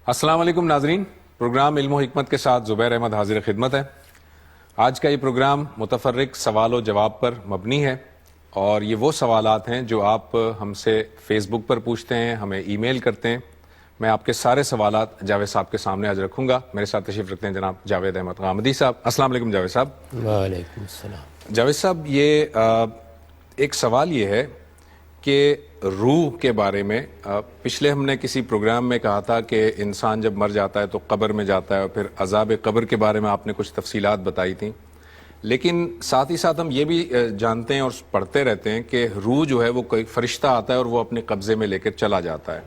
السلام علیکم ناظرین، پروگرام علم و حکمت کے ساتھ زبیر احمد حاضر خدمت ہے۔ آج کا یہ پروگرام متفرق سوال و جواب پر مبنی ہے، اور یہ وہ سوالات ہیں جو آپ ہم سے فیس بک پر پوچھتے ہیں، ہمیں ای میل کرتے ہیں۔ میں آپ کے سارے سوالات جاوید صاحب کے سامنے آج رکھوں گا۔ میرے ساتھ تشریف رکھتے ہیں جناب جاوید احمد غامدی صاحب۔ السلام علیکم جاوید صاحب۔ وعلیکم السلام۔ جاوید صاحب، یہ ایک سوال یہ ہے کہ روح کے بارے میں پچھلے ہم نے کسی پروگرام میں کہا تھا کہ انسان جب مر جاتا ہے تو قبر میں جاتا ہے، اور پھر عذاب قبر کے بارے میں آپ نے کچھ تفصیلات بتائی تھیں، لیکن ساتھ ہی ساتھ ہم یہ بھی جانتے ہیں اور پڑھتے رہتے ہیں کہ روح جو ہے وہ کوئی فرشتہ آتا ہے اور وہ اپنے قبضے میں لے کر چلا جاتا ہے۔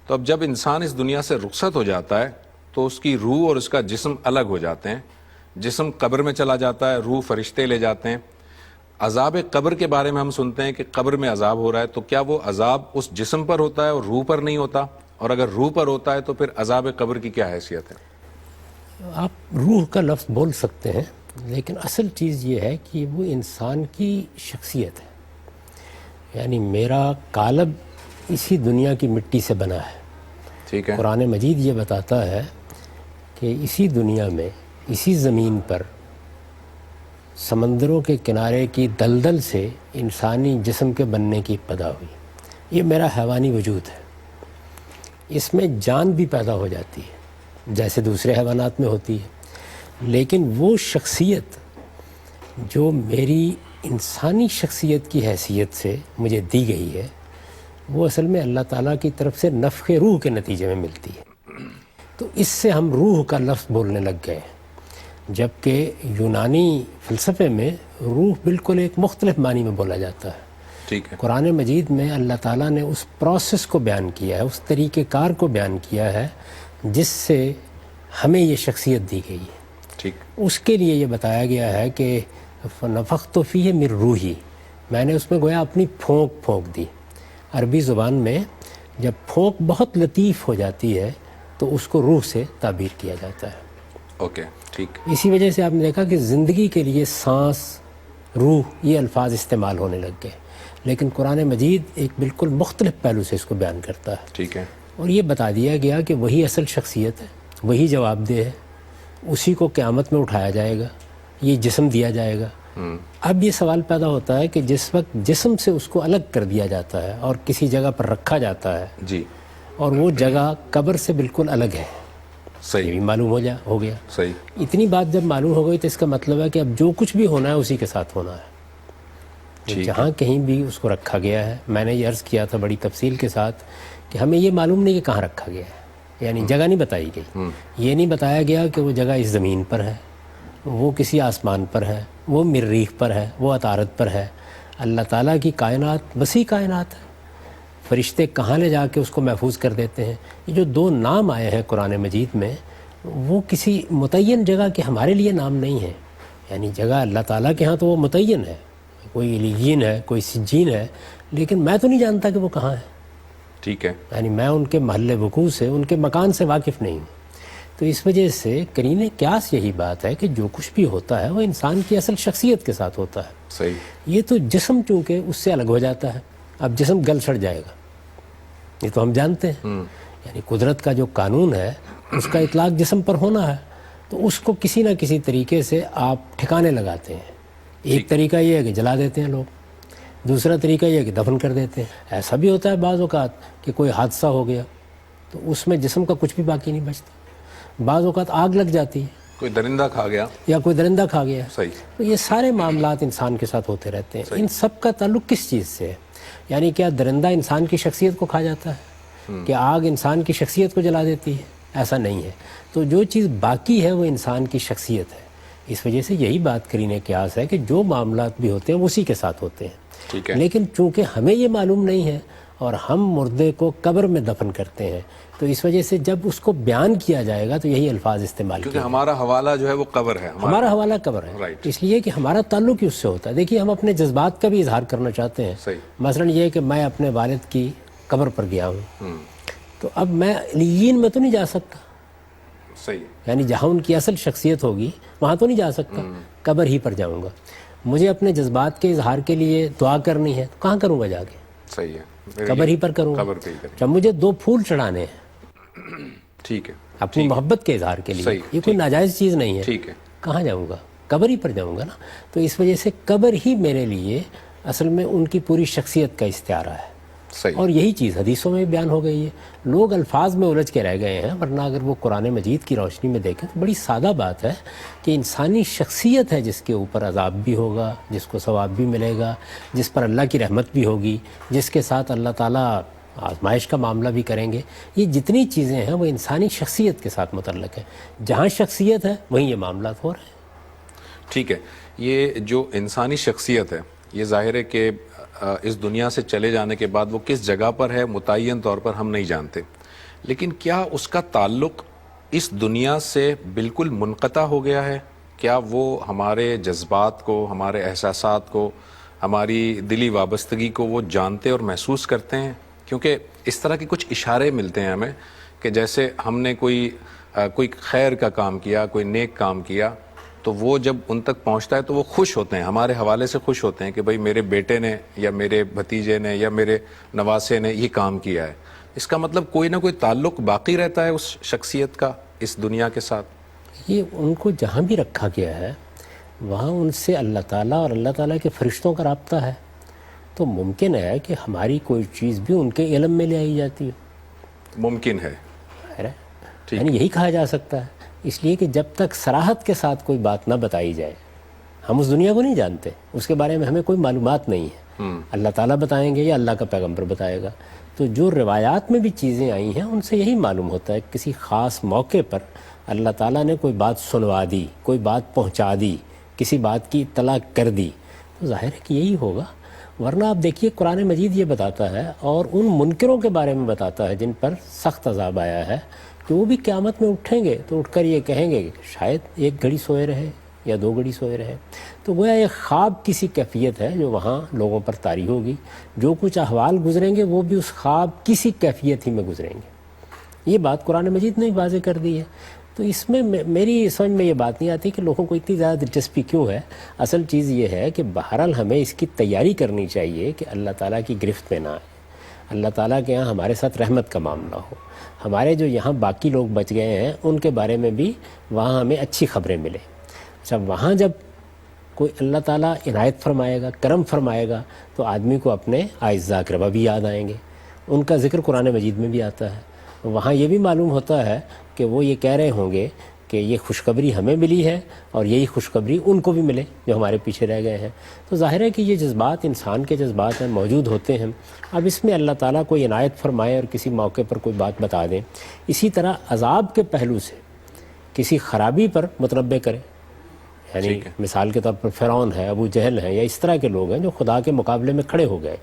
تو اب جب انسان اس دنیا سے رخصت ہو جاتا ہے تو اس کی روح اور اس کا جسم الگ ہو جاتے ہیں۔ جسم قبر میں چلا جاتا ہے، روح فرشتے لے جاتے ہیں۔ عذاب قبر کے بارے میں ہم سنتے ہیں کہ قبر میں عذاب ہو رہا ہے، تو کیا وہ عذاب اس جسم پر ہوتا ہے اور روح پر نہیں ہوتا؟ اور اگر روح پر ہوتا ہے تو پھر عذاب قبر کی کیا حیثیت ہے؟ آپ روح کا لفظ بول سکتے ہیں، لیکن اصل چیز یہ ہے کہ وہ انسان کی شخصیت ہے۔ یعنی میرا قالب اسی دنیا کی مٹی سے بنا ہے۔ ٹھیک ہے۔ قرآن مجید یہ بتاتا ہے کہ اسی دنیا میں، اسی زمین پر، سمندروں کے کنارے کی دلدل سے انسانی جسم کے بننے کی ابتدا ہوئی۔ یہ میرا حیوانی وجود ہے، اس میں جان بھی پیدا ہو جاتی ہے جیسے دوسرے حیوانات میں ہوتی ہے، لیکن وہ شخصیت جو میری انسانی شخصیت کی حیثیت سے مجھے دی گئی ہے، وہ اصل میں اللہ تعالیٰ کی طرف سے نفخ روح کے نتیجے میں ملتی ہے۔ تو اس سے ہم روح کا لفظ بولنے لگ گئے، جبکہ یونانی فلسفے میں روح بالکل ایک مختلف معنی میں بولا جاتا ہے۔ ٹھیک ہے۔ قرآن مجید میں اللہ تعالیٰ نے اس پروسیس کو بیان کیا ہے، اس طریقہ کار کو بیان کیا ہے جس سے ہمیں یہ شخصیت دی گئی ہے۔ ٹھیک۔ اس کے لیے یہ بتایا گیا ہے کہ نفخت فیہ من روحی، میں نے اس میں گویا اپنی پھونک دی۔ عربی زبان میں جب پھونک بہت لطیف ہو جاتی ہے تو اس کو روح سے تعبیر کیا جاتا ہے۔ اوکے، ٹھیک۔ اسی وجہ سے آپ نے دیکھا کہ زندگی کے لیے سانس، روح، یہ الفاظ استعمال ہونے لگ گئے، لیکن قرآن مجید ایک بالکل مختلف پہلو سے اس کو بیان کرتا ہے۔ ٹھیک ہے۔ اور یہ بتا دیا گیا کہ وہی اصل شخصیت ہے، وہی جواب دہ ہے، اسی کو قیامت میں اٹھایا جائے گا، یہ جسم دیا جائے گا۔ اب یہ سوال پیدا ہوتا ہے کہ جس وقت جسم سے اس کو الگ کر دیا جاتا ہے اور کسی جگہ پر رکھا جاتا ہے، جی، اور وہ جگہ قبر سے بالکل الگ ہے، یہ صحیح بھی معلوم ہو گیا۔ صحیح۔ اتنی بات جب معلوم ہو گئی تو اس کا مطلب ہے کہ اب جو کچھ بھی ہونا ہے اسی کے ساتھ ہونا ہے۔ جہاں کہیں بھی اس کو رکھا گیا ہے، میں نے یہ عرض کیا تھا بڑی تفصیل کے ساتھ کہ ہمیں یہ معلوم نہیں کہ کہاں رکھا گیا ہے، یعنی جگہ نہیں بتائی گئی۔ یہ نہیں بتایا گیا کہ وہ جگہ اس زمین پر ہے، وہ کسی آسمان پر ہے، وہ مریخ پر ہے، وہ عطارد پر ہے۔ اللہ تعالیٰ کی کائنات وسیع کائنات ہے، فرشتے کہاں لے جا کے اس کو محفوظ کر دیتے ہیں۔ یہ جو دو نام آئے ہیں قرآن مجید میں، وہ کسی متعین جگہ کے ہمارے لیے نام نہیں ہیں، یعنی جگہ اللہ تعالیٰ کے ہاں تو وہ متعین ہے، کوئی علیین ہے، کوئی سجین ہے، لیکن میں تو نہیں جانتا کہ وہ کہاں ہے۔ ٹھیک ہے۔ یعنی میں ان کے محل وقوع سے، ان کے مکان سے واقف نہیں ہوں۔ تو اس وجہ سے قرین قیاس یہی بات ہے کہ جو کچھ بھی ہوتا ہے وہ انسان کی اصل شخصیت کے ساتھ ہوتا ہے۔ صحیح۔ یہ تو جسم چونکہ اس سے الگ ہو جاتا ہے، اب جسم گل سڑ جائے گا، یہ تو ہم جانتے ہیں۔ یعنی قدرت کا جو قانون ہے اس کا اطلاق جسم پر ہونا ہے، تو اس کو کسی نہ کسی طریقے سے آپ ٹھکانے لگاتے ہیں۔ ایک طریقہ یہ ہے کہ جلا دیتے ہیں لوگ، دوسرا طریقہ یہ ہے کہ دفن کر دیتے ہیں۔ ایسا بھی ہوتا ہے بعض اوقات کہ کوئی حادثہ ہو گیا تو اس میں جسم کا کچھ بھی باقی نہیں بچتا، بعض اوقات آگ لگ جاتی ہے، کوئی درندہ کھا گیا، یا کوئی درندہ کھا گیا۔ صحیح۔ تو یہ سارے معاملات انسان کے ساتھ ہوتے رہتے ہیں۔ ان سب کا تعلق کس چیز سے ہے؟ یعنی کیا درندہ انسان کی شخصیت کو کھا جاتا ہے؟ کیا آگ انسان کی شخصیت کو جلا دیتی ہے؟ ایسا نہیں ہے۔ تو جو چیز باقی ہے وہ انسان کی شخصیت ہے۔ اس وجہ سے یہی بات قرین قیاس ہے کہ جو معاملات بھی ہوتے ہیں وہ اسی کے ساتھ ہوتے ہیں۔ ٹھیک ہے۔ لیکن چونکہ ہمیں یہ معلوم نہیں ہے اور ہم مردے کو قبر میں دفن کرتے ہیں، تو اس وجہ سے جب اس کو بیان کیا جائے گا تو یہی الفاظ استعمال کیونکہ کیے۔ ہمارا حوالہ جو ہے وہ قبر ہے، ہمارا حوالہ قبر ہے، Right. اس لیے کہ ہمارا تعلق ہی اس سے ہوتا ہے۔ دیکھیے ہم اپنے جذبات کا بھی اظہار کرنا چاہتے ہیں، صحیح۔ مثلا یہ کہ میں اپنے والد کی قبر پر گیا ہوں، تو اب میں علیین میں تو نہیں جا سکتا، صحیح۔ یعنی جہاں ان کی اصل شخصیت ہوگی وہاں تو نہیں جا سکتا، قبر ہی پر جاؤں گا۔ مجھے اپنے جذبات کے اظہار کے لیے دعا کرنی ہے تو کہاں کروں گا جا کے؟ صحیح ہے، قبر ہی پر کروں گا۔ قبر پہ ہی کریں۔ جب مجھے 2 پھول چڑھانے ہیں ٹھیک ہے، اپنی محبت کے اظہار کے لیے. صحیح، یہ کوئی ناجائز چیز نہیں ہے. ٹھیک ہے. کہاں جاؤں گا؟ قبر ہی پر جاؤں گا نا. تو اس وجہ سے قبر ہی میرے لیے اصل میں ان کی پوری شخصیت کا استعارہ ہے. صحیح. اور یہی چیز حدیثوں میں بیان ہو گئی ہے. لوگ الفاظ میں الجھ کے رہ گئے ہیں، ورنہ اگر وہ قرآن مجید کی روشنی میں دیکھیں تو بڑی سادہ بات ہے کہ انسانی شخصیت ہے جس کے اوپر عذاب بھی ہوگا، جس کو ثواب بھی ملے گا، جس پر اللہ کی رحمت بھی ہوگی، جس کے ساتھ اللہ تعالیٰ آزمائش کا معاملہ بھی کریں گے. یہ جتنی چیزیں ہیں وہ انسانی شخصیت کے ساتھ متعلق ہیں. جہاں شخصیت ہے وہیں یہ معاملات ہو رہے ہیں. ٹھیک ہے. یہ جو انسانی شخصیت ہے، یہ ظاہر ہے کہ اس دنیا سے چلے جانے کے بعد وہ کس جگہ پر ہے متعین طور پر ہم نہیں جانتے، لیکن کیا اس کا تعلق اس دنیا سے بالکل منقطع ہو گیا ہے؟ کیا وہ ہمارے جذبات کو، ہمارے احساسات کو، ہماری دلی وابستگی کو وہ جانتے اور محسوس کرتے ہیں؟ کیونکہ اس طرح کے کچھ اشارے ملتے ہیں ہمیں کہ جیسے ہم نے کوئی خیر کا کام کیا، کوئی نیک کام کیا، تو وہ جب ان تک پہنچتا ہے تو وہ خوش ہوتے ہیں، ہمارے حوالے سے خوش ہوتے ہیں کہ بھئی میرے بیٹے نے یا میرے بھتیجے نے یا میرے نواسے نے یہ کام کیا ہے. اس کا مطلب کوئی نہ کوئی تعلق باقی رہتا ہے اس شخصیت کا اس دنیا کے ساتھ. یہ ان کو جہاں بھی رکھا گیا ہے وہاں ان سے اللہ تعالیٰ اور اللہ تعالیٰ کے فرشتوں کا رابطہ ہے. تو ممکن ہے کہ ہماری کوئی چیز بھی ان کے علم میں لے آئی جاتی ہے. ممکن ہے. یعنی یہی کہا جا سکتا ہے. اس لیے کہ جب تک صراحت کے ساتھ کوئی بات نہ بتائی جائے، ہم اس دنیا کو نہیں جانتے، اس کے بارے میں ہمیں کوئی معلومات نہیں ہے. اللہ تعالیٰ بتائیں گے یا اللہ کا پیغمبر بتائے گا. تو جو روایات میں بھی چیزیں آئی ہیں ان سے یہی معلوم ہوتا ہے کہ کسی خاص موقع پر اللہ تعالیٰ نے کوئی بات سنوا دی، کوئی بات پہنچا دی، کسی بات کی اطلاع کر دی. تو ظاہر ہے کہ یہی ہوگا. ورنہ آپ دیکھیے قرآن مجید یہ بتاتا ہے اور ان منکروں کے بارے میں بتاتا ہے جن پر سخت عذاب آیا ہے کہ وہ بھی قیامت میں اٹھیں گے تو اٹھ کر یہ کہیں گے کہ شاید ایک گھڑی سوئے رہے یا 2 گھڑی سوئے رہے. تو گویا ایک خواب کسی کیفیت ہے جو وہاں لوگوں پر طاری ہوگی. جو کچھ احوال گزریں گے وہ بھی اس خواب کسی کیفیت ہی میں گزریں گے. یہ بات قرآن مجید نے واضح کر دی ہے. تو اس میں میری سمجھ میں یہ بات نہیں آتی کہ لوگوں کو اتنی زیادہ دلچسپی کیوں ہے. اصل چیز یہ ہے کہ بہرحال ہمیں اس کی تیاری کرنی چاہیے کہ اللہ تعالیٰ کی گرفت میں نہ آئے، اللہ تعالیٰ کے یہاں ہمارے ساتھ رحمت کا معاملہ ہو. ہمارے جو یہاں باقی لوگ بچ گئے ہیں ان کے بارے میں بھی وہاں ہمیں اچھی خبریں ملیں. اچھا، وہاں جب کوئی اللہ تعالیٰ عنایت فرمائے گا، کرم فرمائے گا، تو آدمی کو اپنے اعزاء اقربا بھی یاد آئیں گے. ان کا ذکر قرآن مجید میں بھی آتا ہے. وہاں یہ بھی معلوم ہوتا ہے کہ وہ یہ کہہ رہے ہوں گے کہ یہ خوشخبری ہمیں ملی ہے اور یہی خوشخبری ان کو بھی ملے جو ہمارے پیچھے رہ گئے ہیں. تو ظاہر ہے کہ یہ جذبات انسان کے جذبات ہیں، موجود ہوتے ہیں. اب اس میں اللہ تعالیٰ کوئی عنایت فرمائے اور کسی موقع پر کوئی بات بتا دیں. اسی طرح عذاب کے پہلو سے کسی خرابی پر متنبع کرے، یعنی مثال کے طور پر فرعون ہے، ابو جہل ہیں، یا اس طرح کے لوگ ہیں جو خدا کے مقابلے میں کھڑے ہو گئے،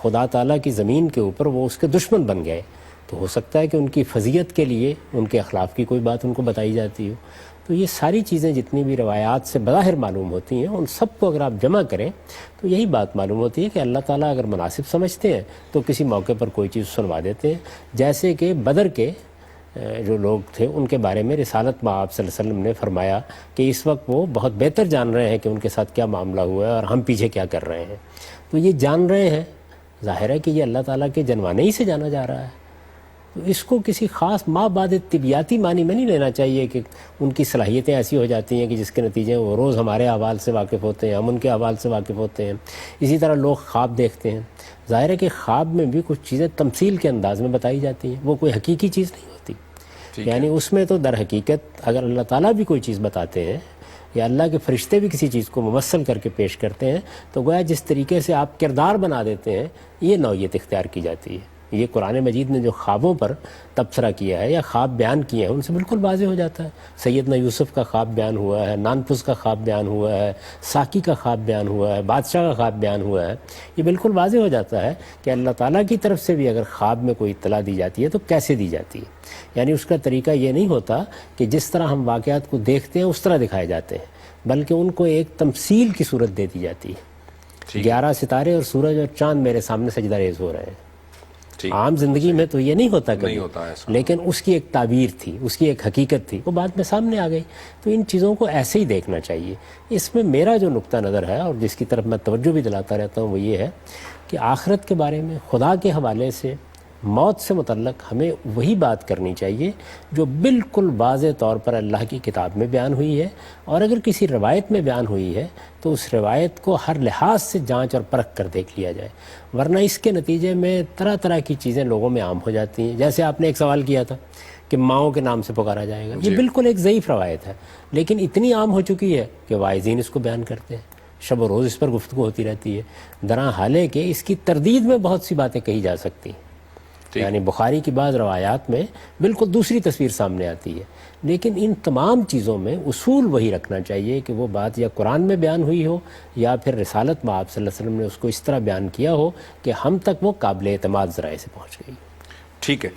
خدا تعالیٰ کی زمین کے اوپر وہ اس کے دشمن بن گئے. تو ہو سکتا ہے کہ ان کی فضیلت کے لیے ان کے اخلاق کی کوئی بات ان کو بتائی جاتی ہو. تو یہ ساری چیزیں جتنی بھی روایات سے بظاہر معلوم ہوتی ہیں ان سب کو اگر آپ جمع کریں تو یہی بات معلوم ہوتی ہے کہ اللہ تعالیٰ اگر مناسب سمجھتے ہیں تو کسی موقع پر کوئی چیز سنوا دیتے ہیں. جیسے کہ بدر کے جو لوگ تھے ان کے بارے میں رسالت میں آپ صلی اللہ علیہ وسلم نے فرمایا کہ اس وقت وہ بہت بہتر جان رہے ہیں کہ ان کے ساتھ کیا معاملہ ہوا ہے اور ہم پیچھے کیا کر رہے ہیں. تو یہ جان رہے ہیں، ظاہر ہے کہ یہ اللہ تعالیٰ کے جنوانے ہی سے جانا جا رہا ہے. تو اس کو کسی خاص ما بعد طبیعتی معنی میں نہیں لینا چاہیے کہ ان کی صلاحیتیں ایسی ہو جاتی ہیں کہ جس کے نتیجے وہ روز ہمارے احوال سے واقف ہوتے ہیں، ہم ان کے احوال سے واقف ہوتے ہیں. اسی طرح لوگ خواب دیکھتے ہیں. ظاہر ہے کہ خواب میں بھی کچھ چیزیں تمثیل کے انداز میں بتائی جاتی ہیں، وہ کوئی حقیقی چیز نہیں ہوتی. یعنی اس میں تو در حقیقت اگر اللہ تعالیٰ بھی کوئی چیز بتاتے ہیں یا اللہ کے فرشتے بھی کسی چیز کو ممثل کر کے پیش کرتے ہیں تو گویا جس طریقے سے آپ کردار بنا دیتے ہیں یہ نوعیت اختیار کی جاتی ہے. یہ قرآن مجید نے جو خوابوں پر تبصرہ کیا ہے یا خواب بیان کیے ہیں ان سے بالکل واضح ہو جاتا ہے. سیدنا یوسف کا خواب بیان ہوا ہے، نانپس کا خواب بیان ہوا ہے، ساقی کا خواب بیان ہوا ہے، بادشاہ کا خواب بیان ہوا ہے. یہ بالکل واضح ہو جاتا ہے کہ اللہ تعالیٰ کی طرف سے بھی اگر خواب میں کوئی اطلاع دی جاتی ہے تو کیسے دی جاتی ہے. یعنی اس کا طریقہ یہ نہیں ہوتا کہ جس طرح ہم واقعات کو دیکھتے ہیں اس طرح دکھائے جاتے ہیں، بلکہ ان کو ایک تمثیل کی صورت دے دی جاتی ہے. 11 ستارے اور سورج اور چاند میرے سامنے سجدہ ریز ہو رہے ہیں. عام زندگی میں تو یہ نہیں ہوتا کبھی، لیکن اس کی ایک تعبیر تھی، اس کی ایک حقیقت تھی، وہ بعد میں سامنے آ گئی. تو ان چیزوں کو ایسے ہی دیکھنا چاہیے. اس میں میرا جو نقطہ نظر ہے اور جس کی طرف میں توجہ بھی دلاتا رہتا ہوں وہ یہ ہے کہ آخرت کے بارے میں خدا کے حوالے سے موت سے متعلق ہمیں وہی بات کرنی چاہیے جو بالکل واضح طور پر اللہ کی کتاب میں بیان ہوئی ہے، اور اگر کسی روایت میں بیان ہوئی ہے تو اس روایت کو ہر لحاظ سے جانچ اور پرکھ کر دیکھ لیا جائے، ورنہ اس کے نتیجے میں طرح طرح کی چیزیں لوگوں میں عام ہو جاتی ہیں. جیسے آپ نے ایک سوال کیا تھا کہ ماؤں کے نام سے پکارا جائے گا، یہ بالکل ایک ضعیف روایت ہے، لیکن اتنی عام ہو چکی ہے کہ واعظین اس کو بیان کرتے ہیں، شب و روز اس پر گفتگو ہوتی رہتی ہے، درا حالے کہ اس کی تردید میں بہت سی باتیں کہی جا سکتی ہیں. یعنی بخاری کی بعض روایات میں بالکل دوسری تصویر سامنے آتی ہے، لیکن ان تمام چیزوں میں اصول وہی رکھنا چاہیے کہ وہ بات یا قرآن میں بیان ہوئی ہو یا پھر رسالت میں آپ صلی اللہ علیہ وسلم نے اس کو اس طرح بیان کیا ہو کہ ہم تک وہ قابل اعتماد ذرائع سے پہنچ گئی. ٹھیک ہے.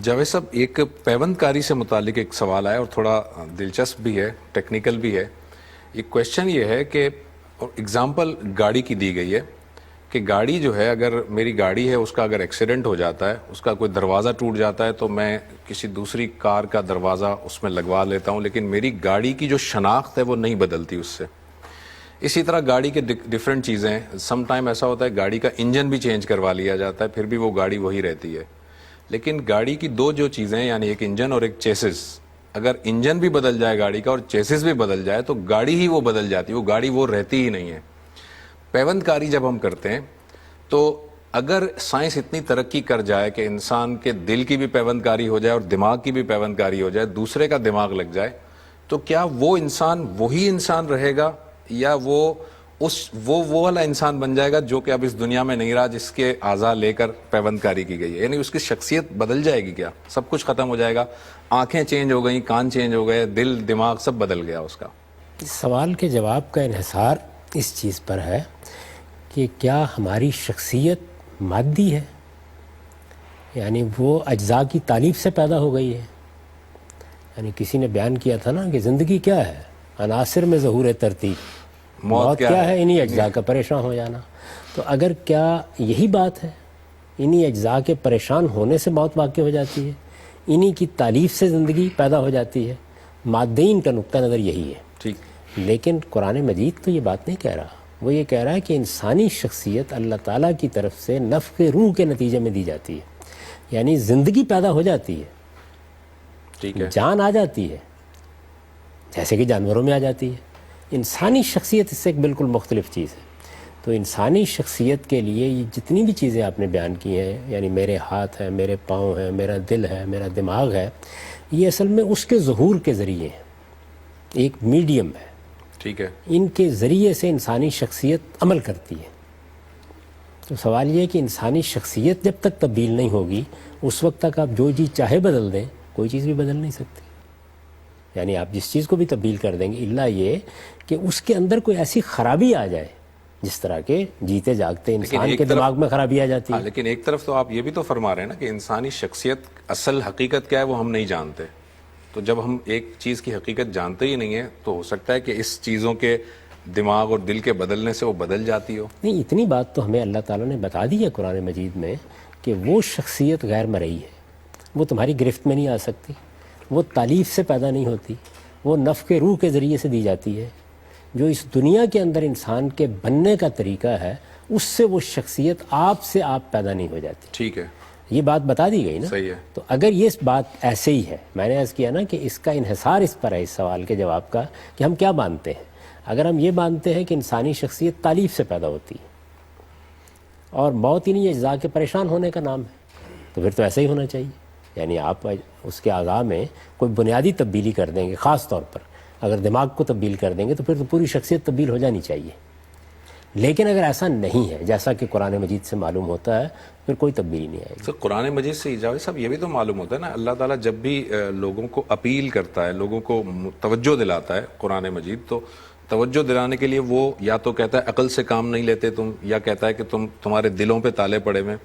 جاوید صاحب، ایک پیوند کاری سے متعلق ایک سوال آیا اور تھوڑا دلچسپ بھی ہے، ٹیکنیکل بھی ہے. ایک کویشچن یہ ہے کہ اگزامپل گاڑی کی دی گئی ہے کہ گاڑی جو ہے، اگر میری گاڑی ہے اس کا اگر ایکسیڈنٹ ہو جاتا ہے، اس کا کوئی دروازہ ٹوٹ جاتا ہے تو میں کسی دوسری کار کا دروازہ اس میں لگوا لیتا ہوں، لیکن میری گاڑی کی جو شناخت ہے وہ نہیں بدلتی اس سے. اسی طرح گاڑی کے ڈفرینٹ چیزیں، سم ٹائم ایسا ہوتا ہے گاڑی کا انجن بھی چینج کروا لیا جاتا ہے، پھر بھی وہ گاڑی وہی رہتی ہے. لیکن گاڑی کی دو جو چیزیں، یعنی ایک انجن اور ایک چیسس، اگر انجن بھی بدل جائے گاڑی کا اور چیسس بھی بدل جائے تو گاڑی ہی وہ بدل جاتی ہے، وہ گاڑی وہ رہتی ہی نہیں ہے. پیوند کاری جب ہم کرتے ہیں تو اگر سائنس اتنی ترقی کر جائے کہ انسان کے دل کی بھی پیوند کاری ہو جائے اور دماغ کی بھی پیوند کاری ہو جائے، دوسرے کا دماغ لگ جائے، تو کیا وہ انسان وہی انسان رہے گا یا وہ والا انسان بن جائے گا جو کہ اب اس دنیا میں نہیں رہا، جس کے اعضاء لے کر پیوند کاری کی گئی ہے؟ یعنی اس کی شخصیت بدل جائے گی کیا؟ سب کچھ ختم ہو جائے گا، آنکھیں چینج ہو گئیں، کان چینج ہو گئے، دل دماغ سب بدل گیا اس کا؟ اس سوال کے جواب کا انحصار اس چیز پر ہے کہ کیا ہماری شخصیت مادی ہے، یعنی وہ اجزاء کی تالیف سے پیدا ہو گئی ہے. یعنی کسی نے بیان کیا تھا نا کہ زندگی کیا ہے؟ عناصر میں ظہور ترتیب. موت کیا ہے؟ انہی اجزاء کا پریشان ہو جانا. تو اگر کیا یہی بات ہے، انہی اجزاء کے پریشان ہونے سے موت واقع ہو جاتی ہے، انہی کی تالیف سے زندگی پیدا ہو جاتی ہے؟ مادین کا نقطہ نظر یہی ہے. ٹھیک. لیکن قرآن مجید تو یہ بات نہیں کہہ رہا. وہ یہ کہہ رہا ہے کہ انسانی شخصیت اللہ تعالیٰ کی طرف سے نفخ روح کے نتیجے میں دی جاتی ہے، یعنی زندگی پیدا ہو جاتی ہے، ٹھیک ہے، جان آ جاتی ہے، جیسے کہ جانوروں میں آ جاتی ہے. انسانی شخصیت اس سے ایک بالکل مختلف چیز ہے. تو انسانی شخصیت کے لیے یہ جتنی بھی چیزیں آپ نے بیان کی ہیں، یعنی میرے ہاتھ ہیں، میرے پاؤں ہیں، میرا دل ہے، میرا دماغ ہے، یہ اصل میں اس کے ظہور کے ذریعے ہیں، ایک میڈیم ہے. ٹھیک ہے. ان کے ذریعے سے انسانی شخصیت عمل کرتی ہے. تو سوال یہ ہے کہ انسانی شخصیت جب تک تبدیل نہیں ہوگی، اس وقت تک آپ جو چیز چاہے بدل دیں، کوئی چیز بھی بدل نہیں سکتی. یعنی آپ جس چیز کو بھی تبدیل کر دیں گے، الا یہ کہ اس کے اندر کوئی ایسی خرابی آ جائے جس طرح کے جیتے جاگتے انسان کے دماغ میں خرابی آ جاتی ہے. لیکن ایک طرف تو آپ یہ بھی تو فرما رہے ہیں نا کہ انسانی شخصیت اصل حقیقت کیا ہے وہ ہم نہیں جانتے. تو جب ہم ایک چیز کی حقیقت جانتے ہی نہیں ہیں تو ہو سکتا ہے کہ اس چیزوں کے دماغ اور دل کے بدلنے سے وہ بدل جاتی ہو. نہیں، اتنی بات تو ہمیں اللہ تعالیٰ نے بتا دی ہے قرآن مجید میں کہ وہ شخصیت غیر مرئی ہے، وہ تمہاری گرفت میں نہیں آ سکتی، وہ تالیف سے پیدا نہیں ہوتی، وہ نفخ روح کے ذریعے سے دی جاتی ہے. جو اس دنیا کے اندر انسان کے بننے کا طریقہ ہے، اس سے وہ شخصیت آپ سے آپ پیدا نہیں ہو جاتی. ٹھیک ہے، یہ بات بتا دی گئی نا. صحیح ہے. تو اگر یہ بات ایسے ہی ہے، میں نے عرض کیا نا کہ اس کا انحصار اس پر ہے، اس سوال کے جواب کا، کہ ہم کیا مانتے ہیں. اگر ہم یہ مانتے ہیں کہ انسانی شخصیت تالیف سے پیدا ہوتی ہے اور موت انہی اجزاء کے پریشان ہونے کا نام ہے، تو پھر تو ایسا ہی ہونا چاہیے. یعنی آپ اس کے اعضاء میں کوئی بنیادی تبدیلی کر دیں گے، خاص طور پر اگر دماغ کو تبدیل کر دیں گے تو پھر تو پوری شخصیت تبدیل ہو جانی چاہیے. لیکن اگر ایسا نہیں ہے، جیسا کہ قرآن مجید سے معلوم ہوتا ہے، پھر کوئی تبدیلی نہیں آئے گی. تو قرآن مجید سے جاوید صاحب یہ بھی تو معلوم ہوتا ہے نا، اللہ تعالیٰ جب بھی لوگوں کو اپیل کرتا ہے، لوگوں کو توجہ دلاتا ہے قرآن مجید، تو توجہ دلانے کے لیے وہ یا تو کہتا ہے عقل سے کام نہیں لیتے تم، یا کہتا ہے کہ تمہارے دلوں پہ تالے پڑے ہوئے.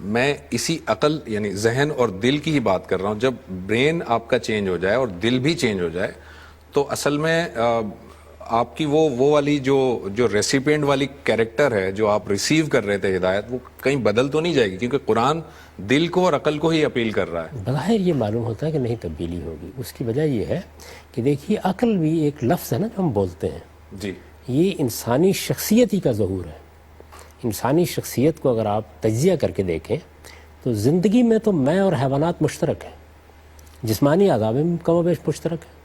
میں اسی عقل یعنی ذہن اور دل کی ہی بات کر رہا ہوں. جب برین آپ کا چینج ہو جائے اور دل بھی چینج ہو جائے تو اصل میں آپ کی وہ والی جو ریسیپینٹ والی کیریکٹر ہے، جو آپ ریسیو کر رہے تھے ہدایت، وہ کہیں بدل تو نہیں جائے گی؟ کیونکہ قرآن دل کو اور عقل کو ہی اپیل کر رہا ہے. بظاہر یہ معلوم ہوتا ہے کہ نہیں تبدیلی ہوگی. اس کی وجہ یہ ہے کہ دیکھیے، عقل بھی ایک لفظ ہے نا جو ہم بولتے ہیں، جی، یہ انسانی شخصیت ہی کا ظہور ہے. انسانی شخصیت کو اگر آپ تجزیہ کر کے دیکھیں تو زندگی میں تو میں اور حیوانات مشترک ہیں، جسمانی اعضاء میں کم و بیش مشترک ہے،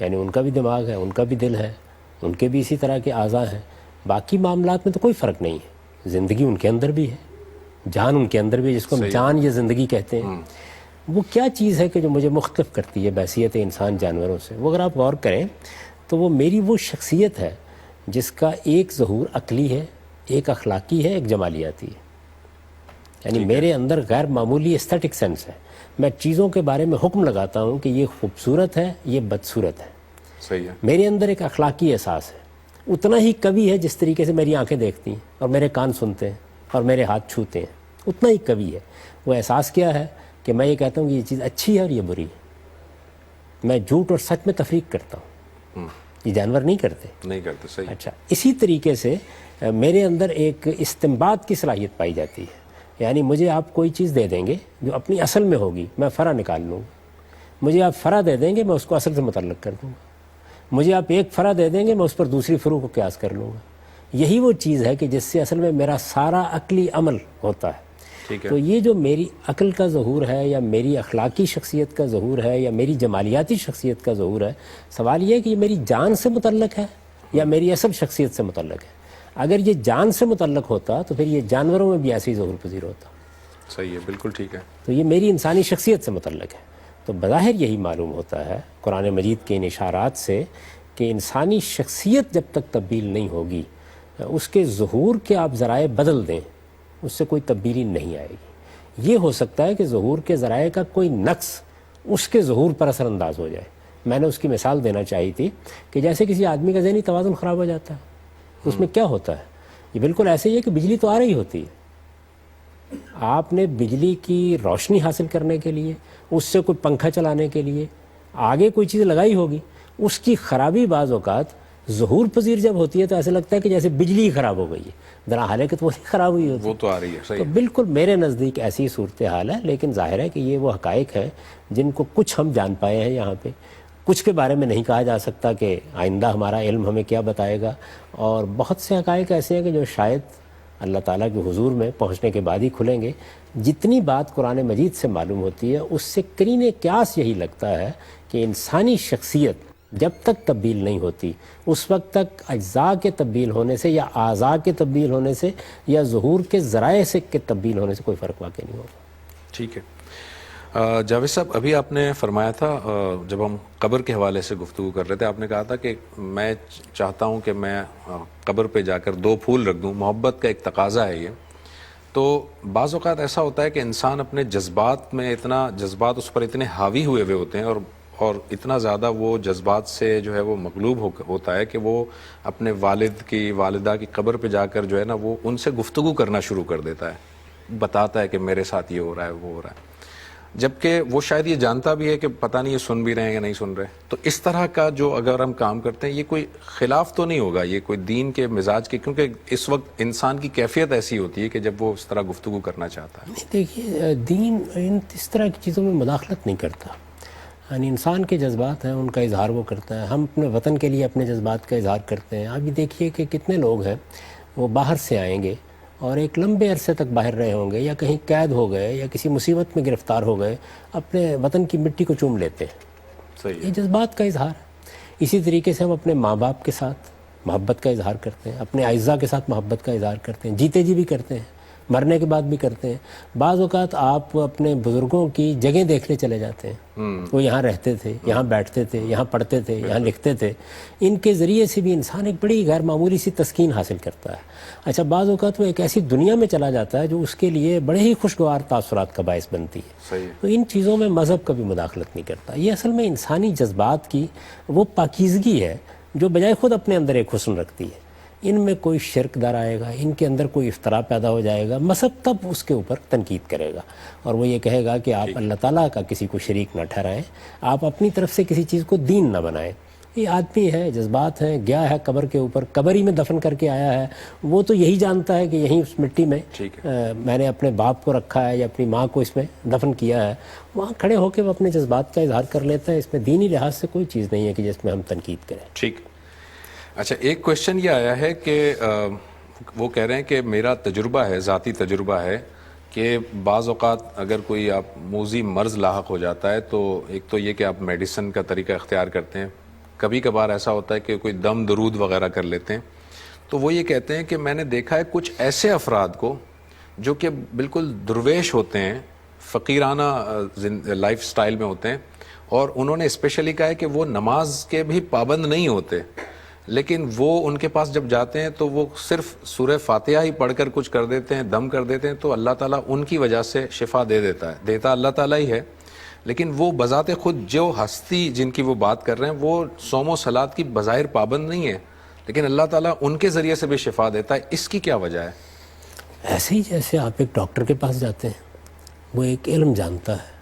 یعنی ان کا بھی دماغ ہے، ان کا بھی دل ہے، ان کے بھی اسی طرح کے اعضاء ہیں، باقی معاملات میں تو کوئی فرق نہیں ہے، زندگی ان کے اندر بھی ہے، جان ان کے اندر بھی ہے، جس کو ہم جان یا زندگی کہتے ہیں۔ وہ کیا چیز ہے کہ جو مجھے مختلف کرتی ہے بحیثیت انسان جانوروں سے؟ وہ اگر آپ غور کریں تو وہ میری وہ شخصیت ہے جس کا ایک ظہور عقلی ہے، ایک اخلاقی ہے، ایک جمالیاتی ہے، یعنی میرے اندر غیر معمولی ایستھیٹک سینس ہے، میں چیزوں کے بارے میں حکم لگاتا ہوں کہ یہ خوبصورت ہے، یہ بدصورت ہے۔ صحیح ہے۔ میرے اندر ایک اخلاقی احساس ہے، اتنا ہی قوی ہے جس طریقے سے میری آنکھیں دیکھتی ہیں اور میرے کان سنتے ہیں اور میرے ہاتھ چھوتے ہیں، اتنا ہی قوی ہے۔ وہ احساس کیا ہے کہ میں یہ کہتا ہوں کہ یہ چیز اچھی ہے اور یہ بری ہے، میں جھوٹ اور سچ میں تفریق کرتا ہوں، یہ جانور نہیں کرتے۔ نہیں کرتے، صحیح۔ اچھا، اسی طریقے سے میرے اندر ایک استنباط کی صلاحیت پائی جاتی ہے، یعنی مجھے آپ کوئی چیز دے دیں گے جو اپنی اصل میں ہوگی، میں فرع نکال لوں گا، مجھے آپ فرع دے دیں گے، میں اس کو اصل سے متعلق کر دوں گا، مجھے آپ ایک فرع دے دیں گے، میں اس پر دوسری فروع کو قیاس کر لوں گا۔ یہی وہ چیز ہے کہ جس سے اصل میں میرا سارا عقلی عمل ہوتا ہے۔ تو یہ جو میری عقل کا ظہور ہے یا میری اخلاقی شخصیت کا ظہور ہے یا میری جمالیاتی شخصیت کا ظہور ہے، سوال یہ ہے کہ یہ میری جان سے متعلق ہے یا میری اصل شخصیت سے متعلق ہے۔ اگر یہ جان سے متعلق ہوتا تو پھر یہ جانوروں میں بھی ایسے ہی ظہور پذیر ہوتا۔ صحیح ہے، بالکل ٹھیک ہے۔ تو یہ میری انسانی شخصیت سے متعلق ہے۔ تو بظاہر یہی معلوم ہوتا ہے قرآن مجید کے ان اشارات سے کہ انسانی شخصیت جب تک تبدیل نہیں ہوگی، اس کے ظہور کے آپ ذرائع بدل دیں، اس سے کوئی تبدیلی نہیں آئے گی۔ یہ ہو سکتا ہے کہ ظہور کے ذرائع کا کوئی نقص اس کے ظہور پر اثر انداز ہو جائے۔ میں نے اس کی مثال دینا چاہی تھی کہ جیسے کسی آدمی کا ذہنی توازن خراب ہو جاتا ہے، اس میں کیا ہوتا ہے؟ یہ بالکل ایسے ہی ہے کہ بجلی تو آ رہی ہوتی ہے، آپ نے بجلی کی روشنی حاصل کرنے کے لیے، اس سے کوئی پنکھا چلانے کے لیے آگے کوئی چیز لگائی ہوگی، اس کی خرابی بعض اوقات ظہور پذیر جب ہوتی ہے تو ایسا لگتا ہے کہ جیسے بجلی خراب ہو گئی ہے، درا حالانکہ تو وہ خراب ہوئی ہوتی ہے۔ وہ تو آ رہی ہے، صحیح تو بالکل میرے نزدیک ایسی صورتحال ہے، لیکن ظاہر ہے کہ یہ وہ حقائق ہیں جن کو کچھ ہم جان پائے ہیں یہاں پہ، کچھ کے بارے میں نہیں کہا جا سکتا کہ آئندہ ہمارا علم ہمیں کیا بتائے گا، اور بہت سے حقائق ایسے ہیں کہ جو شاید اللہ تعالیٰ کے حضور میں پہنچنے کے بعد ہی کھلیں گے۔ جتنی بات قرآن مجید سے معلوم ہوتی ہے اس سے قرین قیاس یہی لگتا ہے کہ انسانی شخصیت جب تک تبدیل نہیں ہوتی اس وقت تک اجزاء کے تبدیل ہونے سے یا اعضاء کے تبدیل ہونے سے یا ظہور کے ذرائع سے کے تبدیل ہونے سے کوئی فرق واقع نہیں ہوگا۔ ٹھیک ہے۔ جاوید صاحب، ابھی آپ نے فرمایا تھا جب ہم قبر کے حوالے سے گفتگو کر رہے تھے، آپ نے کہا تھا کہ میں چاہتا ہوں کہ میں قبر پہ جا کر 2 پھول رکھ دوں، محبت کا ایک تقاضا ہے یہ۔ تو بعض اوقات ایسا ہوتا ہے کہ انسان اپنے جذبات میں جذبات اس پر اتنے حاوی ہوئے ہوتے ہیں اور اتنا زیادہ وہ جذبات سے جو ہے وہ مغلوب ہوتا ہے کہ وہ اپنے والد کی، والدہ کی قبر پہ جا کر جو ہے نا وہ ان سے گفتگو کرنا شروع کر دیتا ہے، بتاتا ہے کہ میرے ساتھ یہ ہو رہا ہے، وہ ہو رہا ہے، جبکہ وہ شاید یہ جانتا بھی ہے کہ پتہ نہیں یہ سن بھی رہے ہیں یا نہیں سن رہے۔ تو اس طرح کا جو اگر ہم کام کرتے ہیں، یہ کوئی خلاف تو نہیں ہوگا، یہ کوئی دین کے مزاج کے، کیونکہ اس وقت انسان کی کیفیت ایسی ہوتی ہے کہ جب وہ اس طرح گفتگو کرنا چاہتا ہے۔ دیکھیے، دین اس طرح کی چیزوں میں مداخلت نہیں کرتا، یعنی انسان کے جذبات ہیں، ان کا اظہار وہ کرتا ہے۔ ہم اپنے وطن کے لیے اپنے جذبات کا اظہار کرتے ہیں۔ آپ یہ دیکھیے کہ کتنے لوگ ہیں وہ باہر سے آئیں گے اور ایک لمبے عرصے تک باہر رہے ہوں گے یا کہیں قید ہو گئے یا کسی مصیبت میں گرفتار ہو گئے، اپنے وطن کی مٹی کو چوم لیتے ہیں۔ صحیح ہے۔ یہ جذبات کا اظہار ہے۔ اسی طریقے سے ہم اپنے ماں باپ کے ساتھ محبت کا اظہار کرتے ہیں، اپنے اعزاء کے ساتھ محبت کا اظہار کرتے ہیں، جیتے جی بھی کرتے ہیں، مرنے کے بعد بھی کرتے ہیں۔ بعض اوقات آپ اپنے بزرگوں کی جگہیں دیکھنے چلے جاتے ہیں، وہ یہاں رہتے تھے، یہاں بیٹھتے تھے، یہاں پڑھتے تھے، یہاں لکھتے تھے۔ ان کے ذریعے سے بھی انسان ایک بڑی غیر معمولی سی تسکین حاصل کرتا ہے۔ اچھا، بعض اوقات وہ ایک ایسی دنیا میں چلا جاتا ہے جو اس کے لیے بڑے ہی خوشگوار تاثرات کا باعث بنتی ہے۔ صحیح ہے۔ تو ان چیزوں میں مذہب کبھی مداخلت نہیں کرتا۔ یہ اصل میں انسانی جذبات کی وہ پاکیزگی ہے جو بجائے خود اپنے اندر ایک حسن رکھتی ہے۔ ان میں کوئی شرک در آئے گا، ان کے اندر کوئی افتراء پیدا ہو جائے گا، مذہب تب اس کے اوپر تنقید کرے گا اور وہ یہ کہے گا کہ آپ اللہ تعالیٰ کا کسی کو شریک نہ ٹھہرائیں، آپ اپنی طرف سے کسی چیز کو دین نہ بنائیں۔ یہ آدمی ہے، جذبات ہیں، گیا ہے قبر کے اوپر، قبر ہی میں دفن کر کے آیا ہے، وہ تو یہی جانتا ہے کہ یہیں اس مٹی میں میں نے اپنے باپ کو رکھا ہے یا اپنی ماں کو اس میں دفن کیا ہے، وہاں کھڑے ہو کے وہ اپنے جذبات کا اظہار کر لیتا ہے۔ اس میں دینی لحاظ سے کوئی چیز نہیں ہے کہ جس میں ہم تنقید کریں۔ ٹھیک۔ اچھا، ایک کویشچن یہ آیا ہے کہ وہ کہہ رہے ہیں کہ میرا تجربہ ہے، ذاتی تجربہ ہے کہ بعض اوقات اگر کوئی آپ موذی مرض لاحق ہو جاتا ہے تو ایک تو یہ کہ آپ میڈیسن کا طریقہ اختیار کرتے ہیں، کبھی کبھار ایسا ہوتا ہے کہ کوئی دم درود وغیرہ کر لیتے ہیں، تو وہ یہ کہتے ہیں کہ میں نے دیکھا ہے کچھ ایسے افراد کو جو کہ بالکل درویش ہوتے ہیں، فقیرانہ لائف سٹائل میں ہوتے ہیں، اور انہوں نے اسپیشلی کہا ہے کہ وہ نماز کے بھی پابند نہیں ہوتے، لیکن وہ ان کے پاس جب جاتے ہیں تو وہ صرف سورہ فاتحہ ہی پڑھ کر کچھ کر دیتے ہیں، دم کر دیتے ہیں، تو اللہ تعالیٰ ان کی وجہ سے شفا دے دیتا ہے، دیتا اللہ تعالیٰ ہی ہے، لیکن وہ بذات خود جو ہستی جن کی وہ بات کر رہے ہیں وہ صوم و صلات کی بظاہر پابند نہیں ہے، لیکن اللہ تعالیٰ ان کے ذریعے سے بھی شفا دیتا ہے. اس کی کیا وجہ ہے؟ ایسے ہی جیسے آپ ایک ڈاکٹر کے پاس جاتے ہیں، وہ ایک علم جانتا ہے،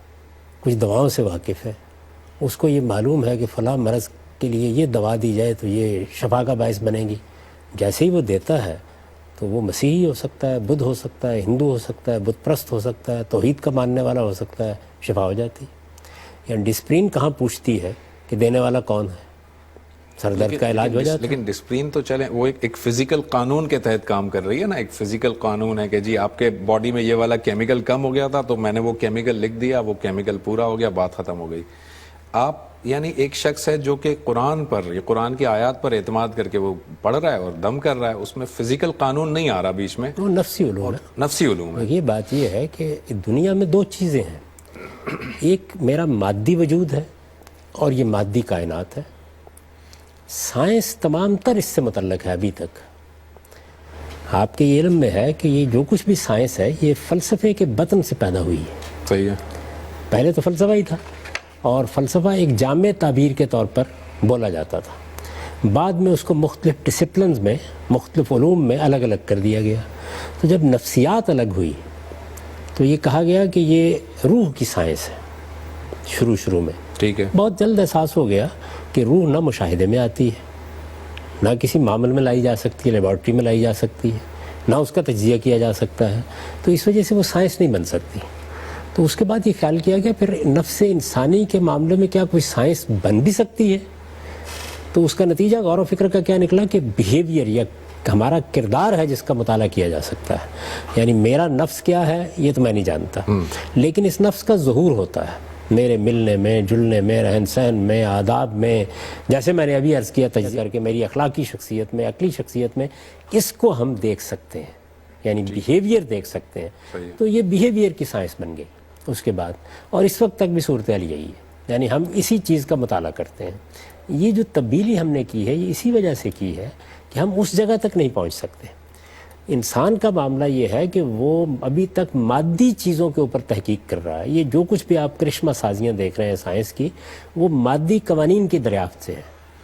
کچھ دواؤں سے واقف ہے، اس کو یہ معلوم ہے کہ فلاں مرض کے لیے یہ دوا دی جائے تو یہ شفا کا باعث بنے گی. جیسے ہی وہ دیتا ہے تو وہ مسیحی ہو سکتا ہے، بدھ ہو سکتا ہے، ہندو ہو سکتا ہے، بت پرست ہو سکتا ہے، توحید کا ماننے والا ہو سکتا ہے، شفا ہو جاتی. یا ڈسپرین کہاں پوچھتی ہے کہ دینے والا کون ہے، سر درد کا علاج ہو جاتا ہے. لیکن ڈسپلین تو چلیں وہ ایک فزیکل قانون کے تحت کام کر رہی ہے نا، ایک فزیکل قانون ہے کہ جی آپ کے باڈی میں یہ والا کیمیکل کم ہو گیا تھا تو میں نے وہ کیمیکل لکھ دیا، وہ کیمیکل پورا ہو گیا، بات ختم ہو گئی. آپ یعنی ایک شخص ہے جو کہ قرآن پر، یہ قرآن کی آیات پر اعتماد کر کے وہ پڑھ رہا ہے اور دم کر رہا ہے، اس میں فزیکل قانون نہیں آ رہا بیچ میں، وہ نفسی علوم ہے. نفسی علوم ہے. یہ بات یہ ہے کہ دنیا میں دو چیزیں ہیں، ایک میرا مادی وجود ہے اور یہ مادی کائنات ہے. سائنس تمام تر اس سے متعلق ہے. ابھی تک آپ کے علم میں ہے کہ یہ جو کچھ بھی سائنس ہے یہ فلسفے کے بطن سے پیدا ہوئی ہے. صحیح ہے. پہلے تو فلسفہ ہی تھا اور فلسفہ ایک جامع تعبیر کے طور پر بولا جاتا تھا. بعد میں اس کو مختلف ڈسپلنز میں، مختلف علوم میں الگ الگ کر دیا گیا. تو جب نفسیات الگ ہوئی تو یہ کہا گیا کہ یہ روح کی سائنس ہے. شروع میں ٹھیک ہے. بہت جلد احساس ہو گیا کہ روح نہ مشاہدے میں آتی ہے، نہ کسی معمل میں لائی جا سکتی ہے، لیبارٹری میں لائی جا سکتی ہے، نہ اس کا تجزیہ کیا جا سکتا ہے، تو اس وجہ سے وہ سائنس نہیں بن سکتی. تو اس کے بعد یہ خیال کیا گیا پھر نفس انسانی کے معاملے میں کیا کوئی سائنس بن بھی سکتی ہے. تو اس کا نتیجہ غور و فکر کا کیا نکلا کہ بیہیویئر یا ہمارا کردار ہے جس کا مطالعہ کیا جا سکتا ہے. یعنی میرا نفس کیا ہے یہ تو میں نہیں جانتا، لیکن اس نفس کا ظہور ہوتا ہے میرے ملنے میں، جلنے میں، رہن سہن میں، آداب میں، جیسے میں نے ابھی عرض کیا تجزیہ کر کے میری اخلاقی شخصیت میں، عقلی شخصیت میں، اس کو ہم دیکھ سکتے ہیں، یعنی بیہیویئر دیکھ سکتے ہیں. تو یہ بیہیویئر کی سائنس بن گئی اس کے بعد، اور اس وقت تک بھی صورتحال یہی ہے. یعنی ہم اسی چیز کا مطالعہ کرتے ہیں. یہ جو تبدیلی ہم نے کی ہے یہ اسی وجہ سے کی ہے کہ ہم اس جگہ تک نہیں پہنچ سکتے. انسان کا معاملہ یہ ہے کہ وہ ابھی تک مادی چیزوں کے اوپر تحقیق کر رہا ہے. یہ جو کچھ بھی آپ کرشمہ سازیاں دیکھ رہے ہیں سائنس کی، وہ مادی قوانین کی دریافت سے ہے.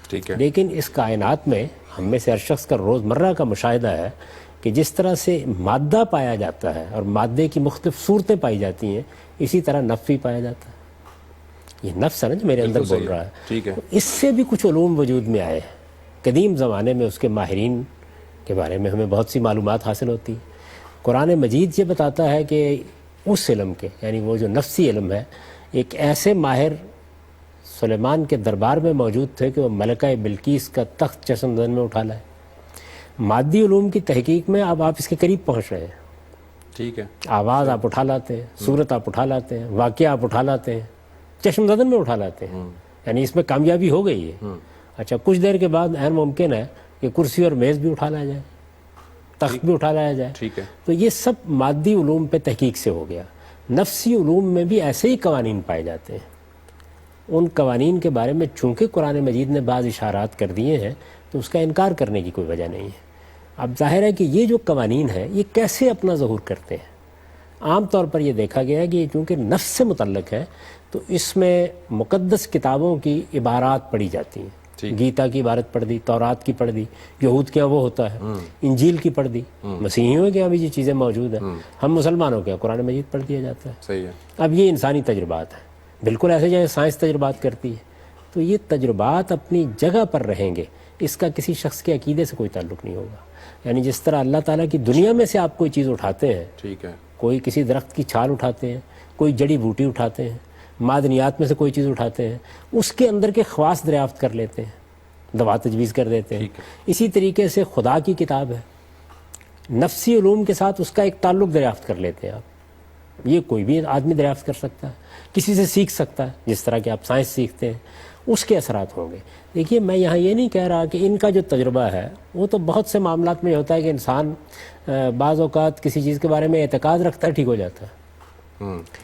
ٹھیک ہے. لیکن اس کائنات میں ہم میں سے ہر شخص کا روزمرہ کا مشاہدہ ہے کہ جس طرح سے مادہ پایا جاتا ہے اور مادے کی مختلف صورتیں پائی جاتی ہیں، اسی طرح نفس بھی پایا جاتا ہے. یہ نفس ہے نا جو میرے اندر بول رہا ہے. ٹھیک ہے. اس سے بھی کچھ علوم وجود میں آئے ہیں. قدیم زمانے میں اس کے ماہرین کے بارے میں ہمیں بہت سی معلومات حاصل ہوتی. قرآن مجید یہ بتاتا ہے کہ اس علم کے، یعنی وہ جو نفسی علم ہے، ایک ایسے ماہر سلیمان کے دربار میں موجود تھے کہ وہ ملکہ بلقیس کا تخت چشم زن میں اٹھا لائے. مادی علوم کی تحقیق میں اب آپ اس کے قریب پہنچ رہے ہیں. ٹھیک ہے. آواز آپ اٹھا لاتے ہیں، صورت آپ اٹھا لاتے ہیں، واقعہ آپ اٹھا لاتے ہیں، چشم زدن میں اٹھا لاتے ہیں. یعنی اس میں کامیابی ہو گئی ہے. اچھا کچھ دیر کے بعد عین ممکن ہے کہ کرسی اور میز بھی اٹھا لایا جائے، تخت بھی اٹھا لایا جائے. ٹھیک ہے. تو یہ سب مادی علوم پہ تحقیق سے ہو گیا. نفسی علوم میں بھی ایسے ہی قوانین پائے جاتے ہیں. ان قوانین کے بارے میں چونکہ قرآن مجید نے بعض اشارات کر دیے ہیں تو اس کا انکار کرنے کی کوئی وجہ نہیں ہے. اب ظاہر ہے کہ یہ جو قوانین ہیں یہ کیسے اپنا ظہور کرتے ہیں. عام طور پر یہ دیکھا گیا ہے کہ چونکہ نفس سے متعلق ہے تو اس میں مقدس کتابوں کی عبارات پڑھی جاتی ہیں. گیتا کی عبارت پڑھ دی، تورات کی پڑھ دی، یہود کے ہاں وہ ہوتا ہے، انجیل کی پڑھ دی، مسیحیوں کے ہاں بھی یہ چیزیں موجود ہیں، ہم مسلمانوں کے ہاں قرآن مجید پڑھ دیا جاتا ہے. صحیح ہے. اب یہ انسانی تجربات ہیں، بالکل ایسے جیسے سائنس تجربات کرتی ہے. تو یہ تجربات اپنی جگہ پر رہیں گے، اس کا کسی شخص کے عقیدے سے کوئی تعلق نہیں ہوگا. یعنی جس طرح اللہ تعالیٰ کی دنیا میں سے آپ کوئی چیز اٹھاتے ہیں، ٹھیک ہے، کوئی کسی درخت کی چھال اٹھاتے ہیں، کوئی جڑی بوٹی اٹھاتے ہیں، معدنیات میں سے کوئی چیز اٹھاتے ہیں، اس کے اندر کے خواص دریافت کر لیتے ہیں، دوا تجویز کر دیتے ہیں. اسی طریقے سے خدا کی کتاب ہے، نفسی علوم کے ساتھ اس کا ایک تعلق دریافت کر لیتے ہیں آپ. یہ کوئی بھی آدمی دریافت کر سکتا ہے، کسی سے سیکھ سکتا ہے، جس طرح کہ آپ سائنس سیکھتے ہیں اس کے اثرات ہوں گے۔ دیکھیے میں یہاں یہ نہیں کہہ رہا کہ ان کا جو تجربہ ہے وہ تو بہت سے معاملات میں ہوتا ہے کہ انسان بعض اوقات کسی چیز کے بارے میں اعتقاد رکھتا ہے، ٹھیک ہو جاتا ہے۔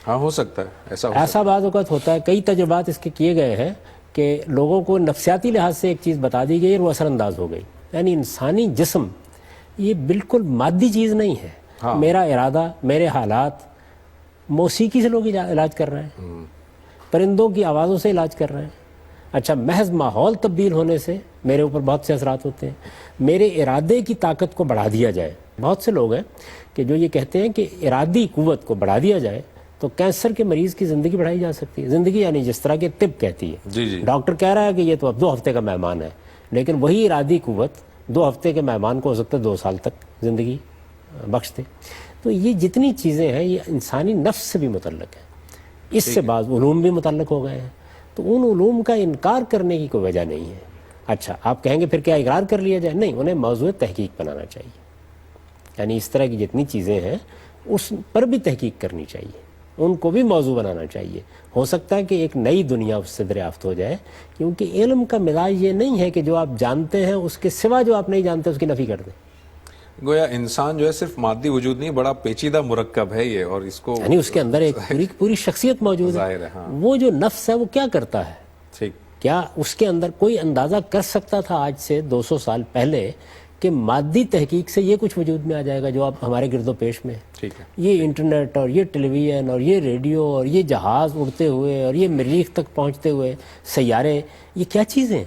ہاں ہو سکتا ہے، ایسا بعض اوقات ہوتا ہے، کئی تجربات اس کے کیے گئے ہیں کہ لوگوں کو نفسیاتی لحاظ سے ایک چیز بتا دی گئی اور وہ اثر انداز ہو گئی۔ یعنی انسانی جسم یہ بالکل مادی چیز نہیں ہے، میرا ارادہ، میرے حالات، موسیقی سے لوگ علاج کر رہے ہیں، پرندوں کی آوازوں سے علاج کر رہے ہیں۔ اچھا، محض ماحول تبدیل ہونے سے میرے اوپر بہت سے اثرات ہوتے ہیں۔ میرے ارادے کی طاقت کو بڑھا دیا جائے، بہت سے لوگ ہیں کہ جو یہ کہتے ہیں کہ ارادی قوت کو بڑھا دیا جائے تو کینسر کے مریض کی زندگی بڑھائی جا سکتی ہے۔ زندگی یعنی جس طرح کہ طب کہتی ہے، ڈاکٹر کہہ رہا ہے کہ یہ تو اب 2 ہفتے کا مہمان ہے، لیکن وہی ارادی قوت 2 ہفتے کے مہمان کو ہو سکتا ہے 2 سال تک زندگی بخش دے۔ تو یہ جتنی چیزیں ہیں یہ انسانی نفس سے بھی متعلق ہیں، اس سے بعض علوم بھی متعلق ہو گئے ہیں، تو ان علوم کا انکار کرنے کی کوئی وجہ نہیں ہے۔ اچھا، آپ کہیں گے پھر کیا اقرار کر لیا جائے؟ نہیں، انہیں موضوع تحقیق بنانا چاہیے، یعنی اس طرح کی جتنی چیزیں ہیں اس پر بھی تحقیق کرنی چاہیے، ان کو بھی موضوع بنانا چاہیے۔ ہو سکتا ہے کہ ایک نئی دنیا اس سے دریافت ہو جائے، کیونکہ علم کا مزاج یہ نہیں ہے کہ جو آپ جانتے ہیں اس کے سوا جو آپ نہیں جانتے اس کی نفی کر دیں۔ گویا انسان جو ہے صرف مادی وجود نہیں، بڑا پیچیدہ مرکب ہے یہ، اور اس کو یعنی اس کے اندر ایک پوری شخصیت موجود ظاہر ہے۔ ہے۔ وہ جو نفس ہے وہ کیا کرتا ہے؟ ٹھیک، کیا اس کے اندر کوئی اندازہ کر سکتا تھا آج سے 200 سال پہلے کہ مادی تحقیق سے یہ کچھ وجود میں آ جائے گا جو اب ہمارے گرد و پیش میں ہے؟ ٹھیک ہے، یہ انٹرنیٹ اور یہ ٹیلی ویژن اور یہ ریڈیو اور یہ جہاز اڑتے ہوئے اور یہ مریخ تک پہنچتے ہوئے سیارے، یہ کیا چیزیں ہیں؟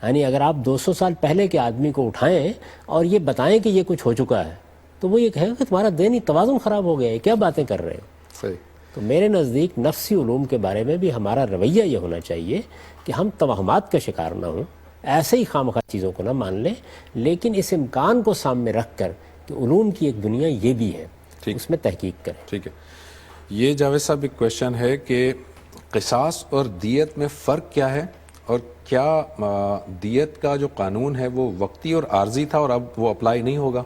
یعنی اگر آپ 200 سال پہلے کے آدمی کو اٹھائیں اور یہ بتائیں کہ یہ کچھ ہو چکا ہے تو وہ یہ کہے گا کہ تمہارا ذہنی توازن خراب ہو گیا ہے، کیا باتیں کر رہے ہو؟ صحیح۔ تو میرے نزدیک نفسی علوم کے بارے میں بھی ہمارا رویہ یہ ہونا چاہیے کہ ہم توہمات کا شکار نہ ہوں، ایسے ہی خواہ چیزوں کو نہ مان لیں، لیکن اس امکان کو سامنے رکھ کر کہ علوم کی ایک دنیا یہ بھی ہے، اس میں تحقیق کریں۔ ٹھیک ہے، یہ جاوید صاحب ایک کویشچن ہے کہ قصاص اور دیت میں فرق کیا ہے، اور کیا دیت کا جو قانون ہے وہ وقتی اور عارضی تھا اور اب وہ اپلائی نہیں ہوگا؟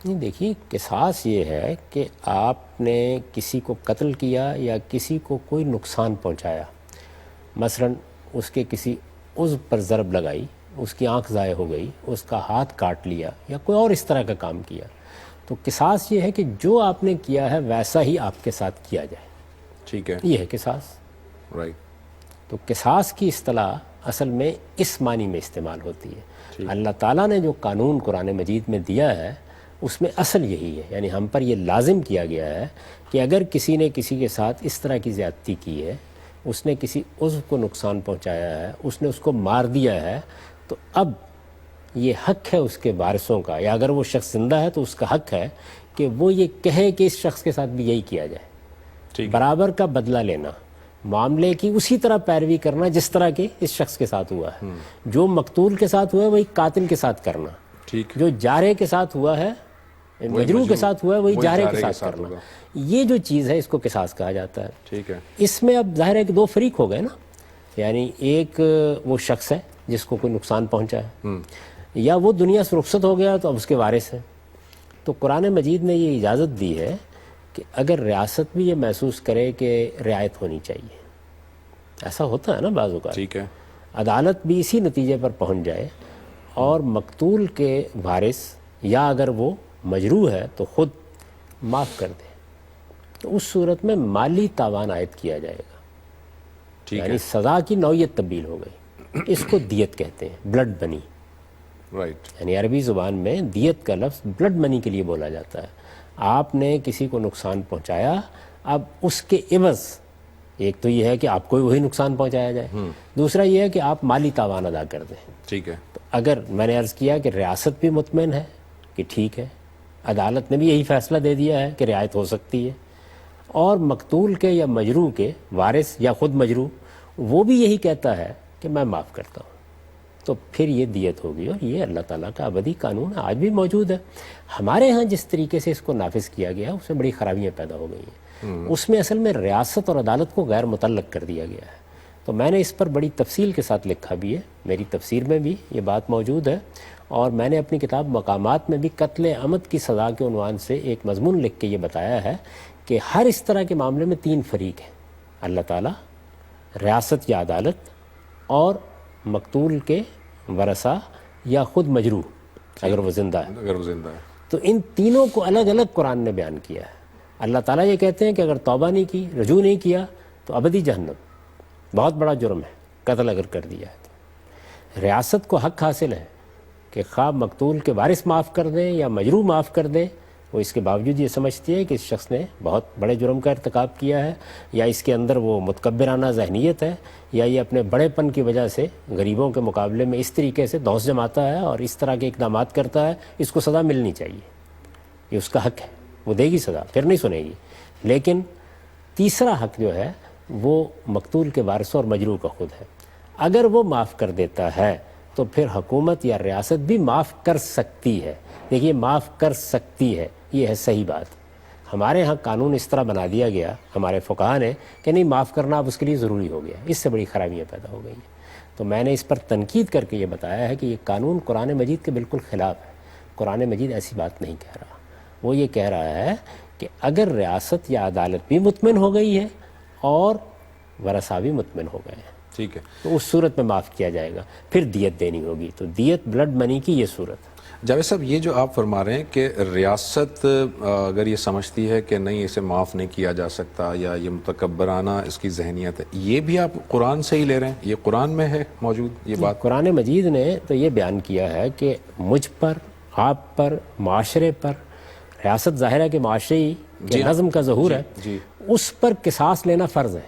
نہیں، دیکھیے قصاص یہ ہے کہ آپ نے کسی کو قتل کیا یا کسی کو کوئی نقصان پہنچایا، مثلا اس کے کسی عضو پر ضرب لگائی، اس کی آنکھ ضائع ہو گئی، اس کا ہاتھ کاٹ لیا یا کوئی اور اس طرح کا کام کیا، تو قصاص یہ ہے کہ جو آپ نے کیا ہے ویسا ہی آپ کے ساتھ کیا جائے۔ ٹھیک ہے، یہ ہے قصاص۔ رائٹ۔ تو قصاص کی اصطلاح اصل میں اس معنی میں استعمال ہوتی ہے۔ اللہ تعالیٰ نے جو قانون قرآن مجید میں دیا ہے اس میں اصل یہی ہے، یعنی ہم پر یہ لازم کیا گیا ہے کہ اگر کسی نے کسی کے ساتھ اس طرح کی زیادتی کی ہے، اس نے کسی عضو کو نقصان پہنچایا ہے، اس نے اس کو مار دیا ہے، تو اب یہ حق ہے اس کے وارثوں کا، یا اگر وہ شخص زندہ ہے تو اس کا حق ہے کہ وہ یہ کہے کہ اس شخص کے ساتھ بھی یہی کیا جائے، برابر کا بدلہ لینا، معاملے کی اسی طرح پیروی کرنا جس طرح کہ اس شخص کے ساتھ ہوا ہے، جو مقتول کے ساتھ ہوا ہے وہی قاتل کے ساتھ کرنا، جو جارح کے ساتھ ہوا ہے، مجروح کے ساتھ ہوا ہے، وہی جارح کے ساتھ کرنا۔ یہ جو چیز ہے اس کو قصاص کہا جاتا ہے۔ ٹھیک ہے، اس میں اب ظاہر ہے کہ 2 فریق ہو گئے نا، یعنی ایک وہ شخص ہے جس کو کوئی نقصان پہنچا ہے، یا وہ دنیا سے رخصت ہو گیا تو اب اس کے وارث ہیں۔ تو قرآن مجید نے یہ اجازت دی ہے کہ اگر ریاست بھی یہ محسوس کرے کہ رعایت ہونی چاہیے، ایسا ہوتا ہے نا بعض اوقات، ٹھیک ہے، عدالت بھی اسی نتیجے پر پہنچ جائے اور مقتول کے وارث یا اگر وہ مجروح ہے تو خود معاف کر دے، تو اس صورت میں مالی تاوان عائد کیا جائے گا، یعنی سزا کی نوعیت تبدیل ہو گئی، اس کو دیت کہتے ہیں، بلڈ منی۔ رائٹ، یعنی عربی زبان میں دیت کا لفظ بلڈ منی کے لیے بولا جاتا ہے۔ آپ نے کسی کو نقصان پہنچایا، اب اس کے عوض ایک تو یہ ہے کہ آپ کو وہی نقصان پہنچایا جائے، دوسرا یہ ہے کہ آپ مالی تاوان ادا کر دیں۔ ٹھیک ہے، تو اگر میں نے عرض کیا کہ ریاست بھی مطمئن ہے کہ ٹھیک ہے، عدالت نے بھی یہی فیصلہ دے دیا ہے کہ رعایت ہو سکتی ہے، اور مقتول کے یا مجروح کے وارث یا خود مجروح وہ بھی یہی کہتا ہے کہ میں معاف کرتا ہوں، تو پھر یہ دیت ہوگی، اور یہ اللہ تعالیٰ کا ابدی قانون آج بھی موجود ہے۔ ہمارے ہاں جس طریقے سے اس کو نافذ کیا گیا اس میں بڑی خرابیاں پیدا ہو گئی ہیں، اس میں اصل میں ریاست اور عدالت کو غیر متعلق کر دیا گیا ہے۔ تو میں نے اس پر بڑی تفصیل کے ساتھ لکھا بھی ہے، میری تفسیر میں بھی یہ بات موجود ہے، اور میں نے اپنی کتاب مقامات میں بھی قتل عمد کی سزا کے عنوان سے ایک مضمون لکھ کے یہ بتایا ہے کہ ہر اس طرح کے معاملے میں 3 فریق ہیں، اللہ تعالیٰ، ریاست یا عدالت، اور مقتول کے ورثہ یا خود مجروح اگر وہ زندہ ہے. اگر وہ زندہ ہے. تو ان تینوں کو الگ الگ قرآن نے بیان کیا ہے. اللہ تعالیٰ یہ کہتے ہیں کہ اگر توبہ نہیں کی، رجوع نہیں کیا تو ابدی جہنم، بہت بڑا جرم ہے قتل اگر کر دیا ہے تو. ریاست کو حق حاصل ہے کہ خواہ مقتول کے وارث معاف کر دیں یا مجروح معاف کر دیں، وہ اس کے باوجود یہ سمجھتی ہے کہ اس شخص نے بہت بڑے جرم کا ارتکاب کیا ہے، یا اس کے اندر وہ متکبرانہ ذہنیت ہے، یا یہ اپنے بڑے پن کی وجہ سے غریبوں کے مقابلے میں اس طریقے سے دوس جماتا ہے اور اس طرح کے اقدامات کرتا ہے، اس کو سزا ملنی چاہیے، یہ اس کا حق ہے، وہ دے گی سزا، پھر نہیں سنے گی. لیکن تیسرا حق جو ہے وہ مقتول کے وارثوں اور مجروح کا خود ہے. اگر وہ معاف کر دیتا ہے تو پھر حکومت یا ریاست بھی معاف کر سکتی ہے. دیکھیے معاف کر سکتی ہے، یہ ہے صحیح بات. ہمارے ہاں قانون اس طرح بنا دیا گیا ہمارے فقہاء نے کہ نہیں، معاف کرنا اب اس کے لیے ضروری ہو گیا، اس سے بڑی خرابیاں پیدا ہو گئی ہیں. تو میں نے اس پر تنقید کر کے یہ بتایا ہے کہ یہ قانون قرآن مجید کے بالکل خلاف ہے. قرآن مجید ایسی بات نہیں کہہ رہا. وہ یہ کہہ رہا ہے کہ اگر ریاست یا عدالت بھی مطمئن ہو گئی ہے اور ورثہ بھی مطمئن ہو گئے ہیں، ٹھیک ہے، تو اس صورت میں معاف کیا جائے گا. پھر دیت دینی ہوگی، تو دیت بلڈ منی کی یہ صورت. جاوید صاحب یہ جو آپ فرما رہے ہیں کہ ریاست اگر یہ سمجھتی ہے کہ نہیں اسے معاف نہیں کیا جا سکتا یا یہ متکبرانہ اس کی ذہنیت ہے، یہ بھی آپ قرآن سے ہی لے رہے ہیں؟ یہ قرآن میں ہے موجود یہ بات؟ قرآن مجید نے تو یہ بیان کیا ہے کہ مجھ پر، آپ پر، معاشرے پر، ریاست ظاہر ہے کہ معاشرے کے نظم کا ظہور ہے، اس پر قصاص لینا فرض ہے،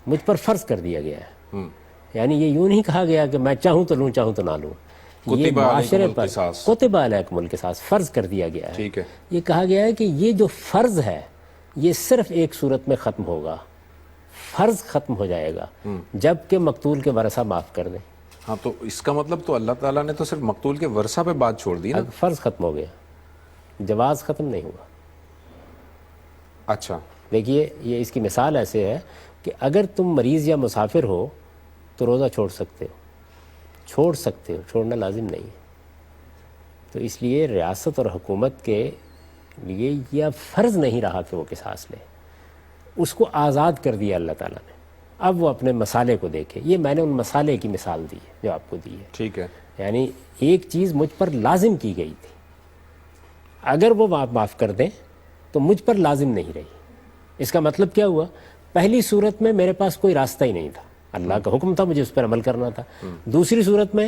مجھ پر فرض کر دیا گیا ہے. یعنی یہ یوں نہیں کہا گیا کہ میں چاہوں تو لوں چاہوں تو نہ لوں، یہ معاشرے پر کتب علیکم القصاص فرض کر دیا گیا ہے. ٹھیک ہے، یہ کہا گیا ہے کہ یہ جو فرض ہے یہ صرف ایک صورت میں ختم ہوگا، فرض ختم ہو جائے گا جب کہ مقتول کے ورثہ معاف کر دیں. ہاں تو اس کا مطلب تو اللہ تعالیٰ نے تو صرف مقتول کے ورثہ پہ بات چھوڑ دی نا. اب فرض ختم ہو گیا، جواز ختم نہیں ہوا. اچھا، دیکھیے یہ اس کی مثال ایسے ہے کہ اگر تم مریض یا مسافر ہو تو روزہ چھوڑ سکتے ہو، چھوڑنا لازم نہیں ہے. تو اس لیے ریاست اور حکومت کے لیے یہ فرض نہیں رہا کہ وہ قصاص لے، اس کو آزاد کر دیا اللہ تعالیٰ نے. اب وہ اپنے مسالے کو دیکھے. یہ میں نے ان مسالے کی مثال دی ہے جو آپ کو دی ہے. ٹھیک ہے، یعنی ایک چیز مجھ پر لازم کی گئی تھی، اگر وہ معاف کر دیں تو مجھ پر لازم نہیں رہی. اس کا مطلب کیا ہوا؟ پہلی صورت میں میرے پاس کوئی راستہ ہی نہیں تھا، اللہ کا حکم تھا، مجھے اس پر عمل کرنا تھا. دوسری صورت میں